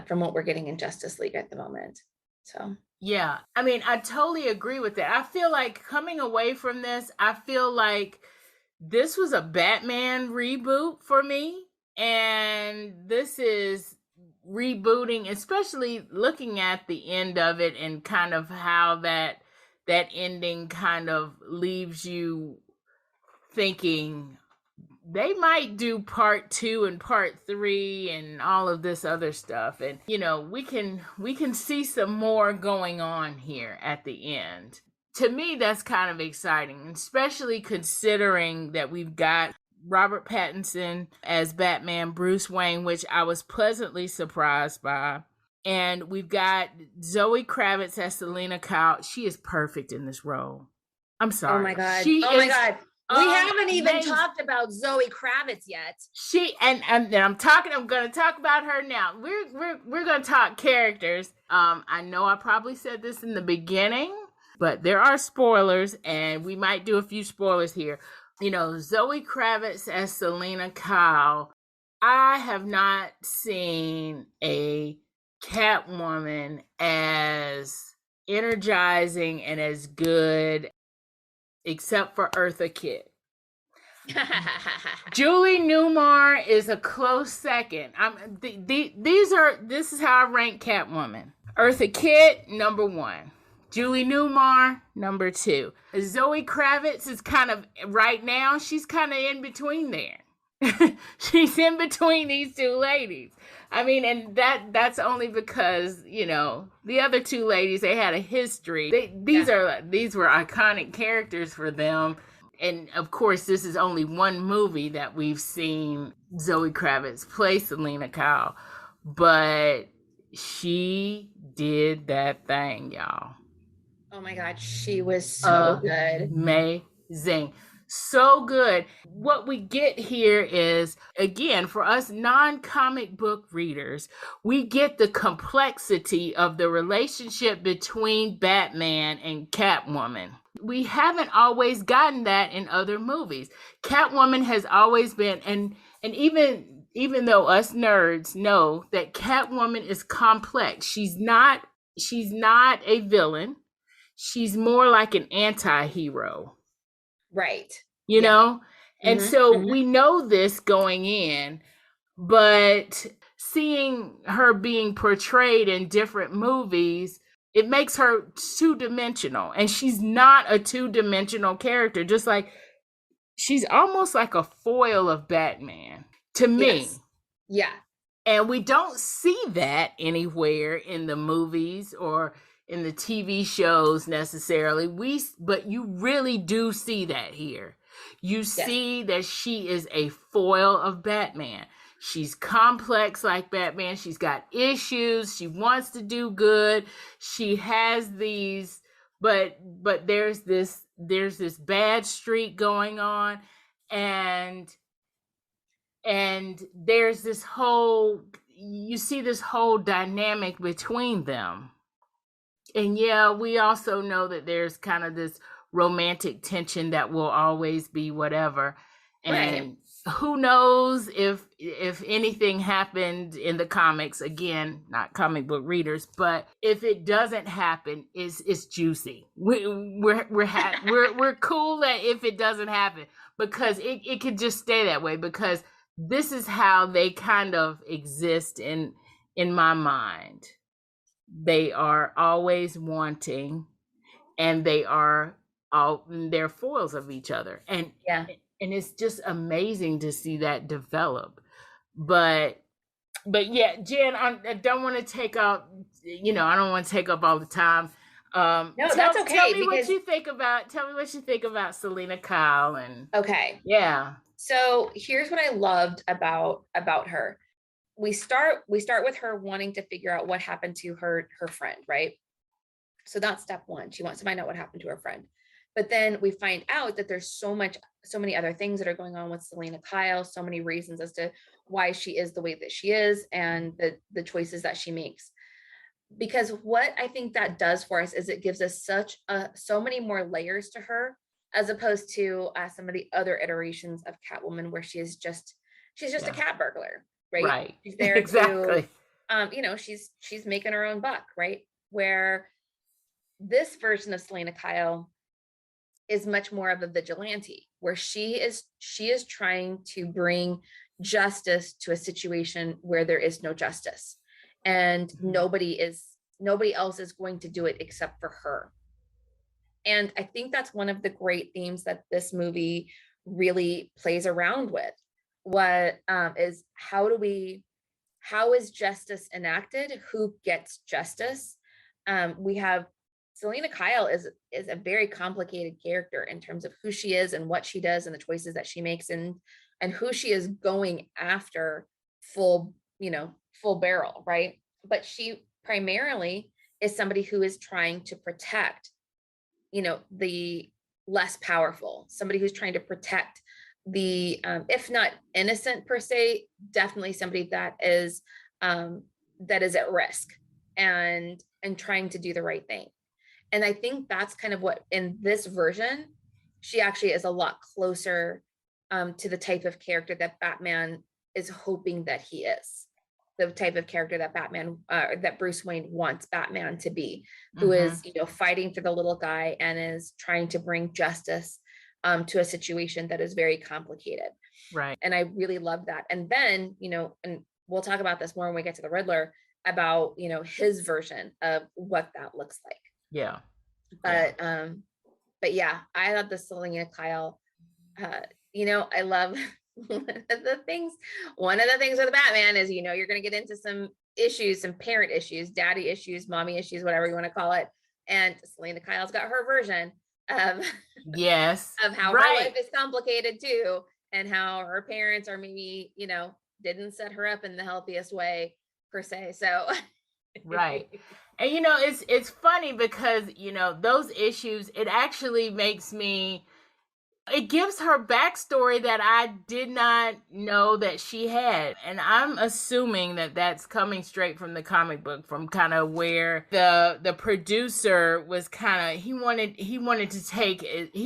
what we're getting in Justice League at the moment. So yeah, I mean, I totally agree with that. I feel like coming away from this, I feel like this was a Batman reboot for me, and this is rebooting, especially looking at the end of it and kind of how that ending kind of leaves you thinking they might do part 2 and part 3 and all of this other stuff. And we can see some more going on here at the end. To me, that's kind of exciting, especially considering that we've got Robert Pattinson as Batman Bruce Wayne, which I was pleasantly surprised by. And we've got Zoe Kravitz as Selena Kyle. She is perfect in this role. I'm sorry. Oh my God. My God. We haven't even talked about Zoe Kravitz yet. She and I'm going to talk about her now. We're going to talk characters. I know I probably said this in the beginning, but there are spoilers, and we might do a few spoilers here. Zoe Kravitz as Selena Kyle. I have not seen a Catwoman as energizing and as good, except for Eartha Kitt. Julie Newmar is a close second. This is how I rank Catwoman. Eartha Kitt, number 1. Julie Newmar, number 2. Zoe Kravitz is kind of, right now, she's kind of in between there. She's in between these two ladies. I mean, and that's only because, the other two ladies, they had a history. These were iconic characters for them. And of course, this is only one movie that we've seen Zoe Kravitz play Selena Kyle. But she did that thing, y'all. Oh my God, she was so good. Amazing. So good. What we get here is, again, for us non-comic book readers, we get the complexity of the relationship between Batman and Catwoman. We haven't always gotten that in other movies. Catwoman has always been, and even though us nerds know that Catwoman is complex, she's not a villain. She's more like an anti-hero. Right. And so we know this going in, but seeing her being portrayed in different movies, it makes her two-dimensional. And she's not a two-dimensional character, just like she's almost like a foil of Batman to me. Yes. Yeah. And we don't see that anywhere in the movies or in the TV shows necessarily. But you really do see that here. You see that she is a foil of Batman. She's complex like Batman. She's got issues. She wants to do good. She has these, but there's this bad streak going on, and there's this whole, you see this whole dynamic between them. And we also know that there's kind of this romantic tension that will always be whatever. And who knows if anything happened in the comics, again, not comic book readers, but if it doesn't happen, it's juicy. We're cool that if it doesn't happen, because it could just stay that way, because this is how they kind of exist in my mind. They are always wanting, and they're foils of each other. And it's just amazing to see that develop. But yeah, Jen, I don't want to take up, I don't want to take up all the time. No, that's okay. Tell me what you think about Selena Kyle. And okay. Yeah. So here's what I loved about her. We start with her wanting to figure out what happened to her friend, right? So that's step one. She wants to find out what happened to her friend. But then we find out that there's so many other things that are going on with Selena Kyle, so many reasons as to why she is the way that she is, and the choices that she makes. Because what I think that does for us is it gives us so many more layers to her, as opposed to some of the other iterations of Catwoman, where she's just a cat burglar, right? She's there exactly. To, she's making her own buck, right? Where this version of Selena Kyle is much more of a vigilante, where she is trying to bring justice to a situation where there is no justice, and nobody else is going to do it except for her. And I think that's one of the great themes that this movie really plays around with. What is how is justice enacted? Who gets justice? We have Selena Kyle is a very complicated character in terms of who she is and what she does and the choices that she makes, and who she is going after full barrel, right? But she primarily is somebody who is trying to protect, the less powerful, somebody who's trying to protect the if not innocent per se, definitely somebody that is at risk and trying to do the right thing. And I think that's kind of what, in this version, she actually is a lot closer to the type of character that Batman is hoping that he is, the type of character that that Bruce Wayne wants Batman to be, who is, fighting for the little guy and is trying to bring justice to a situation that is very complicated. Right. And I really love that. And then, and we'll talk about this more when we get to the Riddler, about, his version of what that looks like. Yeah. But yeah, I love the Selena Kyle. I love one of the things with Batman is, you're going to get into some issues, some parent issues, daddy issues, mommy issues, whatever you want to call it. And Selena Kyle's got her version of of how her life is complicated too, and how her parents are maybe didn't set her up in the healthiest way per se. So right. And it's funny because those issues, it actually it gives her backstory that I did not know that she had. And I'm assuming that that's coming straight from the comic book, from kind of where the producer was kind of, he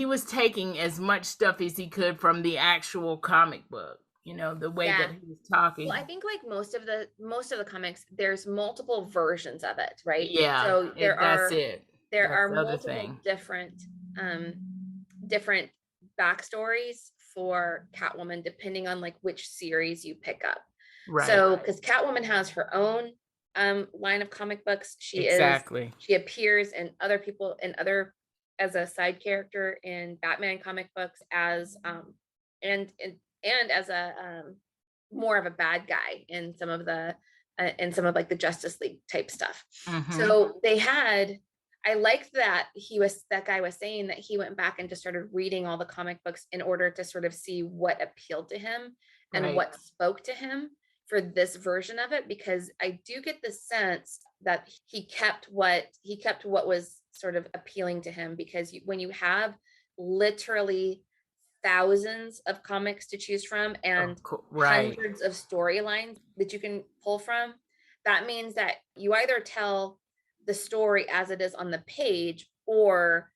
was taking as much stuff as he could from the actual comic book, the way that he was talking. Well, I think like most of the comics, there's multiple versions of it, right? Yeah. So there are multiple different backstories for Catwoman, depending on like which series you pick up. Right. So because Catwoman has her own line of comic books, she appears in as a side character in Batman comic books as and as a more of a bad guy in some of like the Justice League type stuff. So I liked that that guy was saying that he went back and just started reading all the comic books in order to sort of see what appealed to him and what spoke to him for this version of it, because I do get the sense that he kept what was sort of appealing to him, because when you have literally thousands of comics to choose from and hundreds of storylines that you can pull from, that means that you either tell the story as it is on the page, or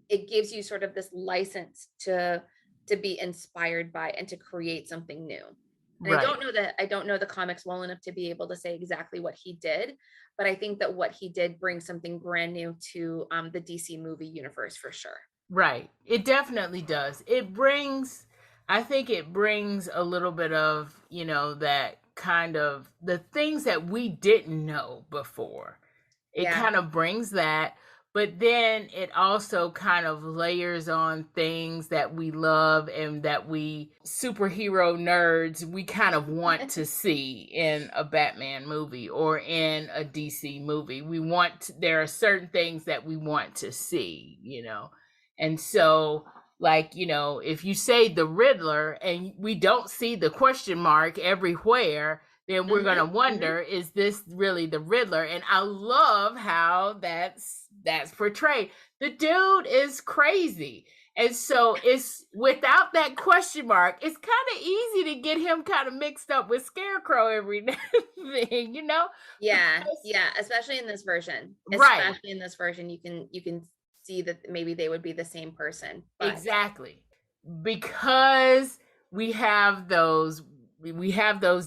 it gives you sort of this license to be inspired by and to create something new. And I don't know the comics well enough to be able to say exactly what he did, but I think that what he did brings something brand new to the DC movie universe for sure. Right. It definitely does. I think it brings a little bit of, that kind of the things that we didn't know before. It kind of brings that, but then it also kind of layers on things that we love and that we superhero nerds, we kind of want to see in a Batman movie or in a DC movie. There are certain things that we want to see, And so, like, if you say the Riddler and we don't see the question mark everywhere, then we're going to wonder, is this really the Riddler? And I love how that's portrayed. The dude is crazy. And so it's without that question mark, it's kind of easy to get him kind of mixed up with Scarecrow every now and then, Yeah. Especially in this version. Especially in this version, you can see that maybe they would be the same person. But... Exactly. Because we have those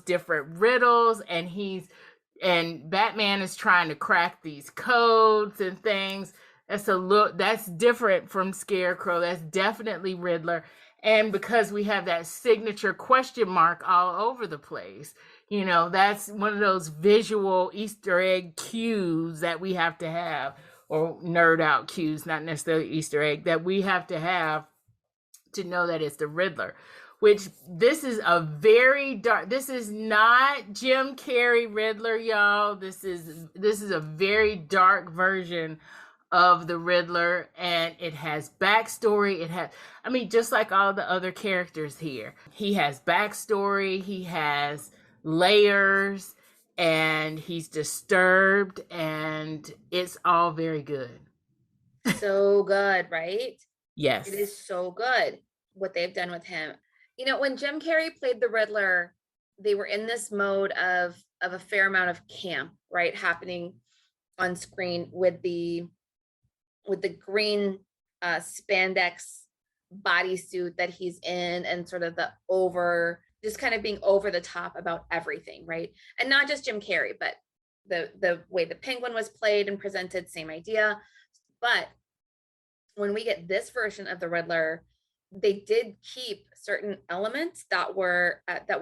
different riddles, and Batman is trying to crack these codes and things. That's different from Scarecrow. That's definitely Riddler. And because we have that signature question mark all over the place, you know, that's one of those visual Easter egg cues that we have to have, or nerd out cues, not necessarily Easter egg, that we have to know that it's the Riddler. Which, this is a very dark, this is not Jim Carrey Riddler, y'all. This is a very dark version of the Riddler, and it has backstory. I mean, just like all the other characters here, he has backstory, he has layers, and he's disturbed, and it's all very good. So good, right? Yes. It is so good what they've done with him. You know, when Jim Carrey played the Riddler, they were in this mode of a fair amount of camp, right, happening on screen with the green spandex bodysuit that he's in, and sort of just kind of being over the top about everything, right? And not just Jim Carrey, but the way the Penguin was played and presented, same idea. But when we get this version of the Riddler, they did keep certain elements that were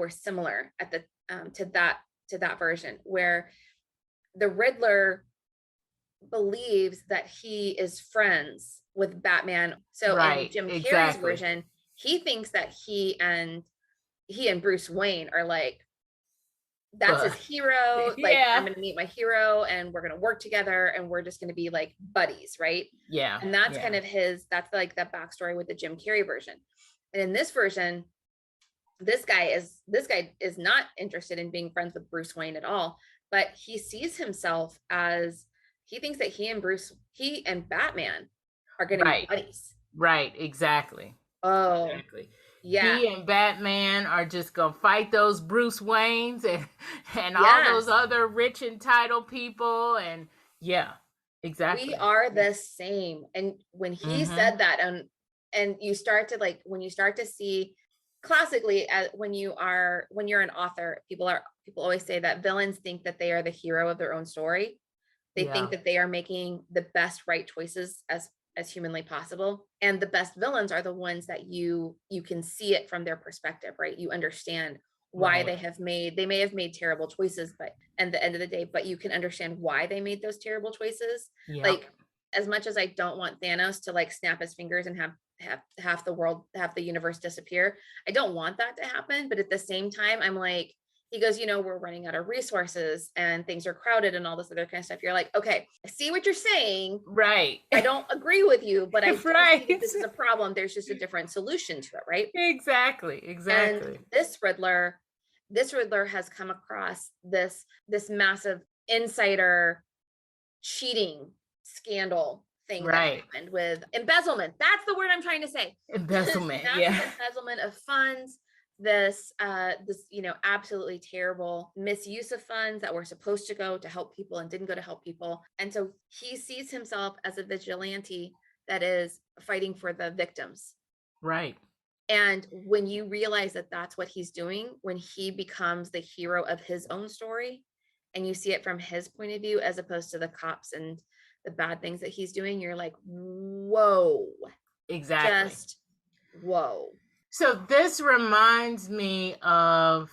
similar at the to that version, where the Riddler believes that he is friends with Batman. So in Jim Carrey's version, he thinks that he and Bruce Wayne are like, that's his hero. Like, I'm gonna meet my hero and we're gonna work together and we're just gonna be like buddies, right? Yeah. And that's kind of that's like that backstory with the Jim Carrey version. And in this version, this guy is not interested in being friends with Bruce Wayne at all, but he sees himself as, he thinks that he and Batman are gonna be buddies. Right, exactly. Oh, exactly. Yeah. He and Batman are just gonna fight those Bruce Waynes and all those other rich entitled people, and exactly. We are the same. And when he said that, and you start to see classically, when you're an author, people always say that villains think that they are the hero of their own story. They think that they are making the best right choices as humanly possible, and the best villains are the ones that you can see it from their perspective, right? You understand why they may have made terrible choices, but at the end of the day, but you can understand why they made those terrible choices. Like, as much as I don't want Thanos to like snap his fingers and have half the universe disappear, I don't want that to happen, but at the same time, I'm like, he goes, we're running out of resources and things are crowded and all this other kind of stuff. You're like, okay, I see what you're saying. Right. I don't agree with you, but I think this is a problem. There's just a different solution to it, right? Exactly. And this Riddler has come across this massive insider cheating scandal thing that happened with embezzlement. That's the word I'm trying to say. Embezzlement. Embezzlement of funds. This absolutely terrible misuse of funds that were supposed to go to help people and didn't go to help people. And so he sees himself as a vigilante that is fighting for the victims. Right. And when you realize that that's what he's doing, when he becomes the hero of his own story, and you see it from his point of view as opposed to the cops and the bad things that he's doing, you're like, whoa. Exactly. Just whoa. So this reminds me of,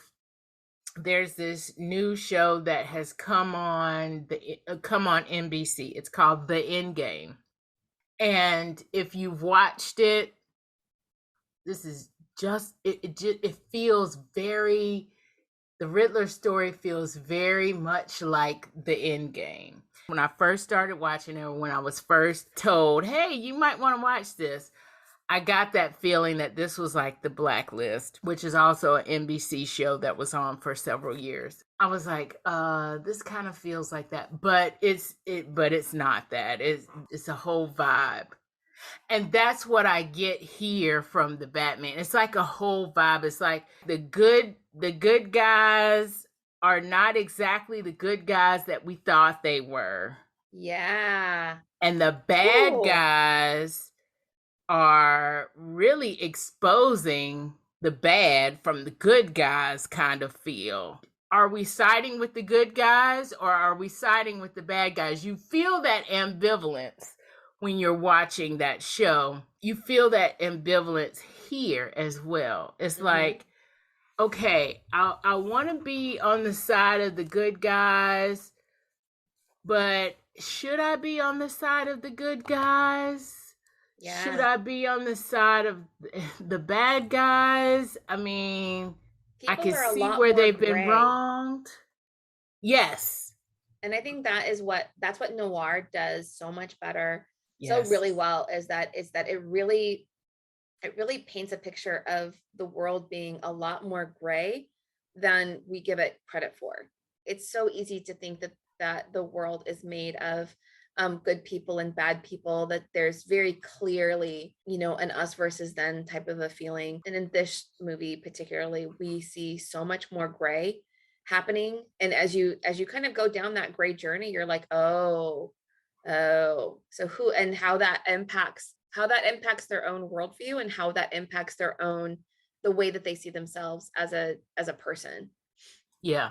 there's this new show that has come on NBC. It's called The Endgame. And if you've watched it, this is just, it feels very, the Riddler story feels very much like The Endgame. When I first started watching it, when I was first told, hey, you might want to watch this, I got that feeling that this was like The Blacklist, which is also an NBC show that was on for several years. I was like, this kind of feels like that, but it's not that. It's a whole vibe. And that's what I get here from the Batman. It's like a whole vibe. It's like the good guys are not exactly the good guys that we thought they were. Yeah. And the bad guys are really exposing the bad from the good guys kind of feel. Are we siding with the good guys or are we siding with the bad guys? You feel that ambivalence when you're watching that show. you feel that ambivalence here as well. It's like, okay, I want to be on the side of the good guys, but should I be on the side of the good guys? Yeah. Should I be on the side of the bad guys? I mean, I People can are a see lot where more they've been gray. wronged. Yes. And I think that's what noir does so much better, Yes. so really well, is that it really paints a picture of the world being a lot more gray than we give it credit for. It's so easy to think that the world is made of good people and bad people, that there's very clearly, an us versus them type of a feeling. And in this movie particularly, we see so much more gray happening. And as you kind of go down that gray journey, you're like, oh, so who and how that impacts their own worldview, and how that impacts the way that they see themselves as a person. Yeah.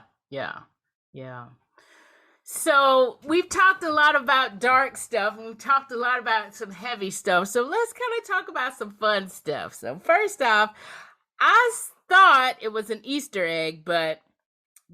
So we've talked a lot about dark stuff, and we've talked a lot about some heavy stuff. So let's kind of talk about some fun stuff. So first off, I thought it was an Easter egg, but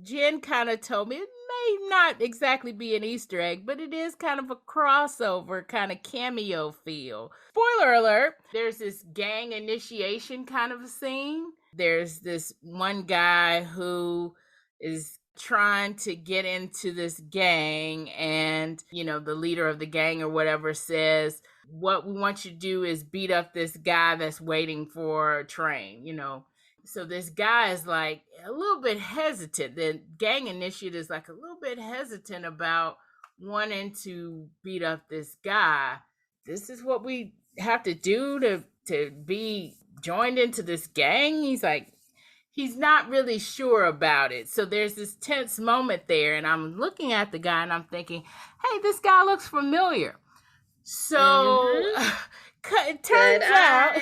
Jen kind of told me it may not exactly be an Easter egg, but it is kind of a crossover, kind of cameo feel. Spoiler alert, there's this gang initiation kind of a scene. There's this one guy who is trying to get into this gang, and the leader of the gang or whatever says, what we want you to do is beat up this guy that's waiting for a train. So this guy is like a little bit hesitant. The gang initiate is like a little bit hesitant about wanting to beat up this guy. This is what we have to do to be joined into this gang. He's not really sure about it. So there's this tense moment there, and I'm looking at the guy and I'm thinking, hey, this guy looks familiar. So it turns out,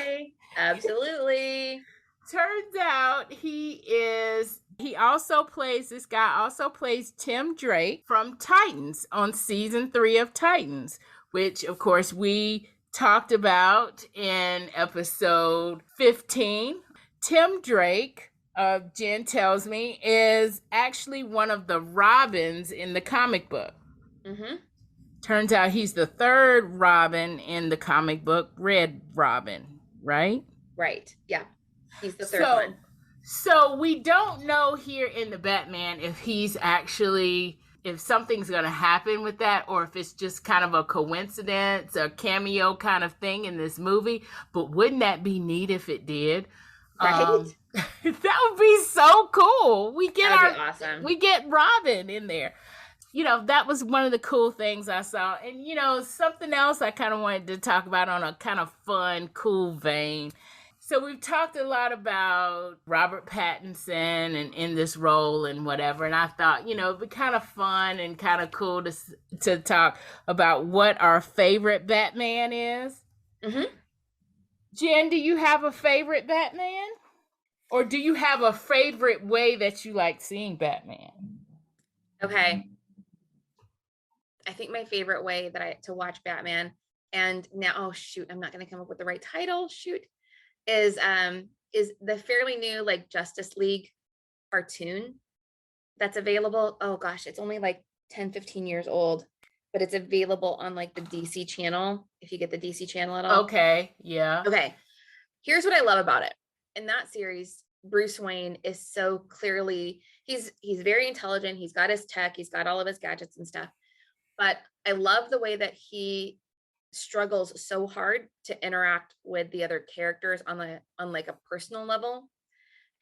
absolutely. Turns out this guy also plays Tim Drake from Titans on season 3 of Titans, which of course we talked about in episode 15. Tim Drake, Jen tells me, is actually one of the Robins in the comic book. Turns out he's the third Robin in the comic book, Red Robin, right? Right, yeah. He's the third one. So we don't know here in the Batman if something's going to happen with that, or if it's just kind of a coincidence, a cameo kind of thing in this movie. But wouldn't that be neat if it did? Right? That would be so cool. That'd be awesome. We get Robin in there. That was one of the cool things I saw. And, something else I kind of wanted to talk about on a kind of fun, cool vein. So we've talked a lot about Robert Pattinson and in this role and whatever. And I thought, it'd be kind of fun and kind of cool to talk about what our favorite Batman is. Jen, do you have a favorite Batman? Or do you have a favorite way that you like seeing Batman? Okay. I think my favorite way to watch Batman, and now, oh shoot, I'm not going to come up with the right title. Shoot. Is the fairly new Justice League cartoon that's available. Oh gosh, it's only 10, 15 years old, but it's available on the DC channel, if you get the DC channel at all. Okay, yeah. Okay. Here's what I love about it. In that series, Bruce Wayne is so clearly, he's very intelligent. He's got his tech, he's got all of his gadgets and stuff. But I love the way that he struggles so hard to interact with the other characters on a personal level.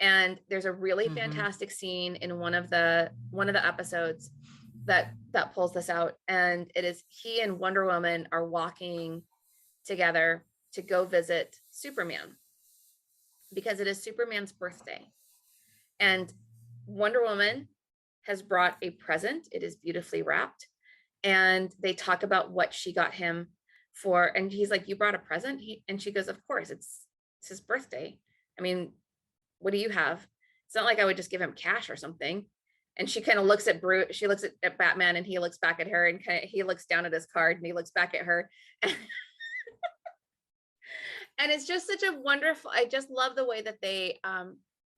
And there's a really fantastic scene in one of the episodes that pulls this out, and it is he and Wonder Woman are walking together to go visit Superman because it is Superman's birthday, and Wonder Woman has brought a present. It is beautifully wrapped, and they talk about what she got him for, and he's like, you brought a present? And she goes, of course, it's his birthday. I mean, what do you have? It's not like I would just give him cash or something. And she kind of looks at she looks at Batman, and he looks back at her, and he looks down at his card, and he looks back at her. And it's just such a wonderful, I just love the way that they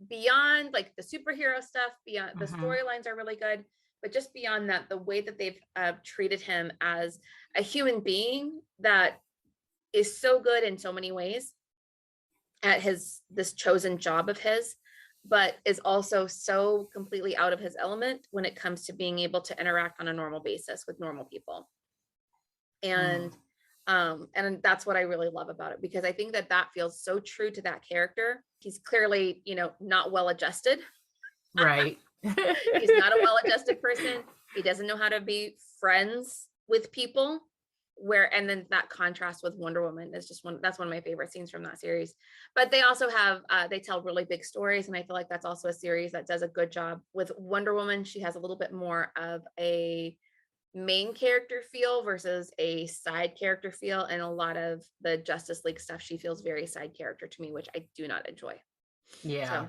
beyond like the superhero stuff, beyond the storylines are really good, but just beyond that, the way that they've treated him as a human being that is so good in so many ways at this chosen job of his, but is also so completely out of his element when it comes to being able to interact on a normal basis with normal people. And that's what I really love about it, because I think that feels so true to that character. He's clearly, not well adjusted. Right. He's not a well-adjusted person. He doesn't know how to be friends with people. And then that contrast with Wonder Woman is that's one of my favorite scenes from that series. But they also have, they tell really big stories. And I feel like that's also a series that does a good job with Wonder Woman. She has a little bit more of a main character feel versus a side character feel. And a lot of the Justice League stuff, she feels very side character to me, which I do not enjoy. Yeah.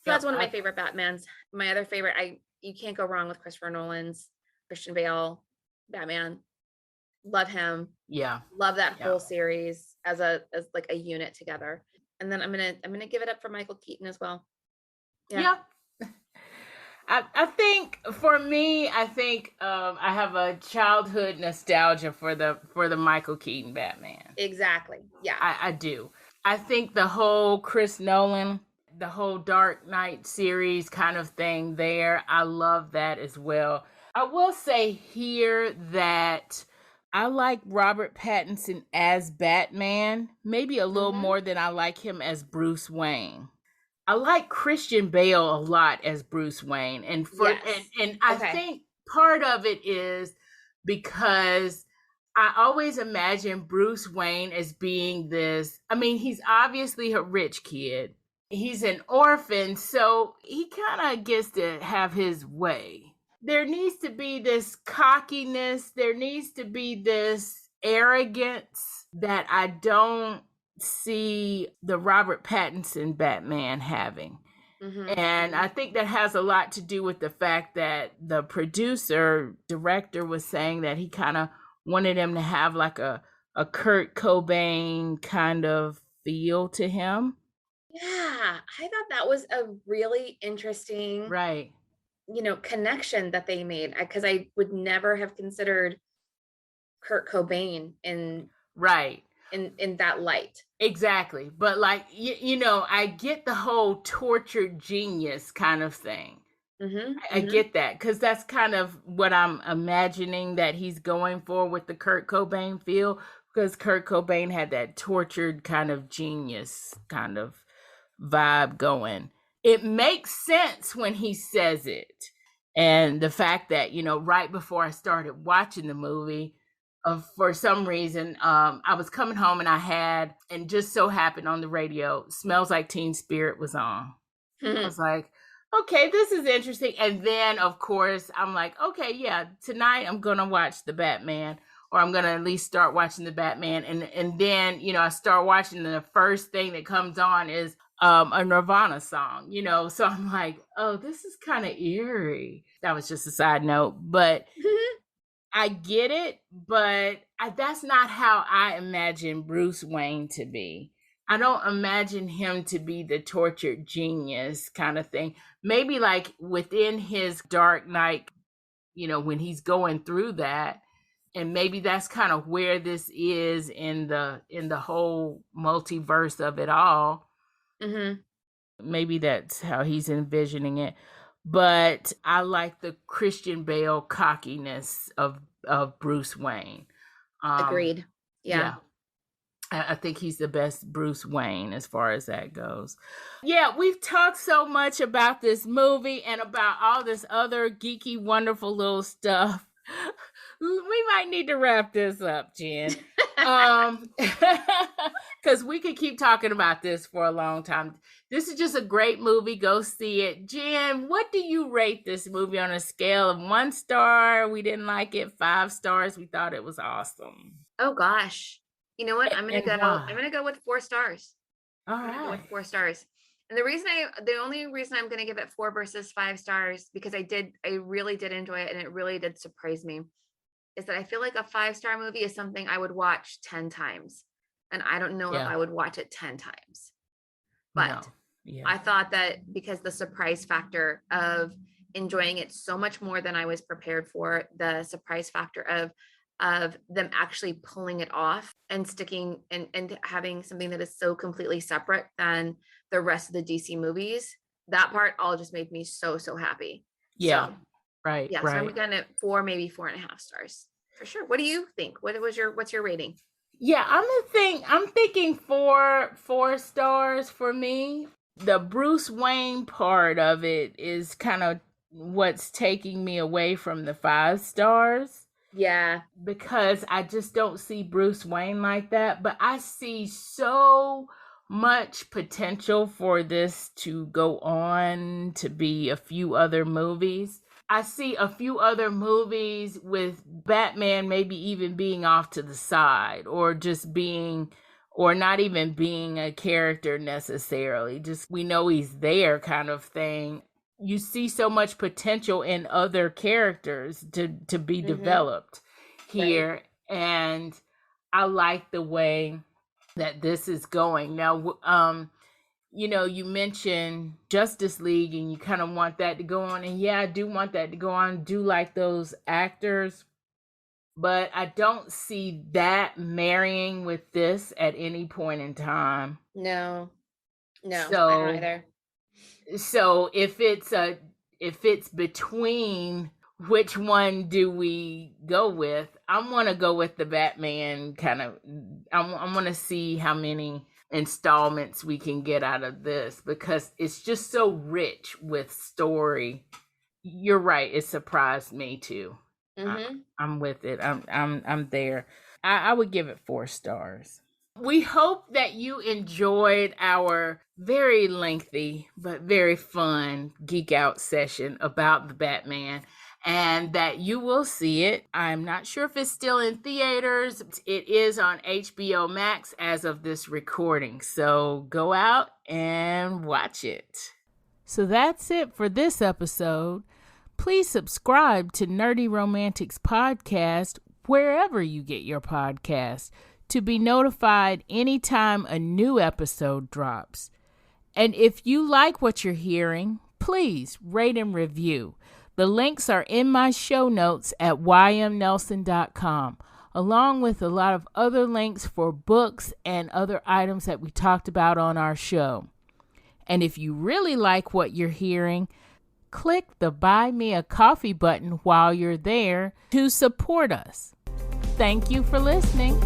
So that's one of my favorite Batmans. My other favorite, you can't go wrong with Christopher Nolan's Christian Bale Batman. Love him. Yeah. Love that whole series as like a unit together. And then I'm gonna give it up for Michael Keaton as well. Yeah. I think for me, I have a childhood nostalgia for the Michael Keaton Batman. Exactly. Yeah. I do. I think the whole Chris Nolan, the whole Dark Knight series kind of thing there, I love that as well. I will say here that I like Robert Pattinson as Batman, maybe a little more than I like him as Bruce Wayne. I like Christian Bale a lot as Bruce Wayne. And I think part of it is because I always imagine Bruce Wayne as being this, I mean, he's obviously a rich kid. He's an orphan, so he kind of gets to have his way. There needs to be this cockiness. There needs to be this arrogance that I don't see the Robert Pattinson Batman having. And I think that has a lot to do with the fact that the director was saying that he kind of wanted him to have like a Kurt Cobain kind of feel to him. Yeah, I thought that was a really interesting, right, connection that they made, because I would never have considered Kurt Cobain in that light. Exactly. But like, I get the whole tortured genius kind of thing. I get that, because that's kind of what I'm imagining that he's going for with the Kurt Cobain feel, because Kurt Cobain had that tortured kind of genius kind of vibe going. It makes sense when he says it. And the fact that, right before I started watching the movie, for some reason, I was coming home and just so happened on the radio, Smells Like Teen Spirit was on. I was like, okay, this is interesting. And then, of course, I'm like, okay, yeah, tonight I'm going to watch the Batman, or I'm going to at least start watching the Batman. And then, I start watching, and the first thing that comes on is a Nirvana song, so I'm like, oh, this is kind of eerie. That was just a side note, but I get it, but that's not how I imagine Bruce Wayne to be. I don't imagine him to be the tortured genius kind of thing. Maybe like within his Dark Knight, when he's going through that, and maybe that's kind of where this is in the whole multiverse of it all. Maybe that's how he's envisioning it. But I like the Christian Bale cockiness of Bruce Wayne. Agreed. Yeah. I think he's the best Bruce Wayne as far as that goes. Yeah, we've talked so much about this movie and about all this other geeky, wonderful little stuff. We might need to wrap this up, Jen. Because we could keep talking about this for a long time. This is just a great movie. Go see it. Jen, what do you rate this movie on a scale of 1 star? We didn't like it. 5 stars. We thought it was awesome. Oh gosh. You know what? I'm gonna go with 4 stars. All right. Go with 4 stars. And the only reason I'm gonna give it 4 versus 5 stars, because I really did enjoy it, and it really did surprise me, is that I feel like a 5-star movie is something I would watch 10 times. and I don't know if Yeah. I would watch it 10 times. But No. Yeah. I thought that because the surprise factor of enjoying it so much more than I was prepared for, the surprise factor of them actually pulling it off and sticking and having something that is so completely separate than the rest of the DC movies, that part all just made me so happy. Yeah. So, Right. yeah, Right. so I'm gonna 4, maybe 4.5 stars for sure. What do you think? What's your rating? Yeah, I'm thinking 4 stars for me. The Bruce Wayne part of it is kind of what's taking me away from the 5 stars. Yeah. Because I just don't see Bruce Wayne like that. But I see so much potential for this to go on to be a few other movies. I see a few other movies with Batman maybe even being off to the side or just being, or not even being a character necessarily. Just we know he's there kind of thing. You see so much potential in other characters to be developed here. Right. And I like the way that this is going. Now, you know, you mentioned Justice League and you kind of want that to go on. And yeah, I do want that to go on. Do like those actors. But I don't see that marrying with this at any point in time. No, So, I don't either. So if it's between, which one do we go with? I want to go with the Batman kind of. I want to see how many installments we can get out of this because it's just so rich with story. You're right. It surprised me too. Mm-hmm. I'm with it. I'm there. I would give it 4 stars. We hope that you enjoyed our very lengthy but very fun geek out session about the Batman and that you will see it. I'm not sure if it's still in theaters. It is on HBO Max as of this recording. So go out and watch it. So that's it for this episode. Please subscribe to Nerdy Romantics Podcast wherever you get your podcast to be notified anytime a new episode drops. And if you like what you're hearing, please rate and review. The links are in my show notes at ymnelson.com, along with a lot of other links for books and other items that we talked about on our show. And if you really like what you're hearing, click the Buy Me a Coffee button while you're there to support us. Thank you for listening.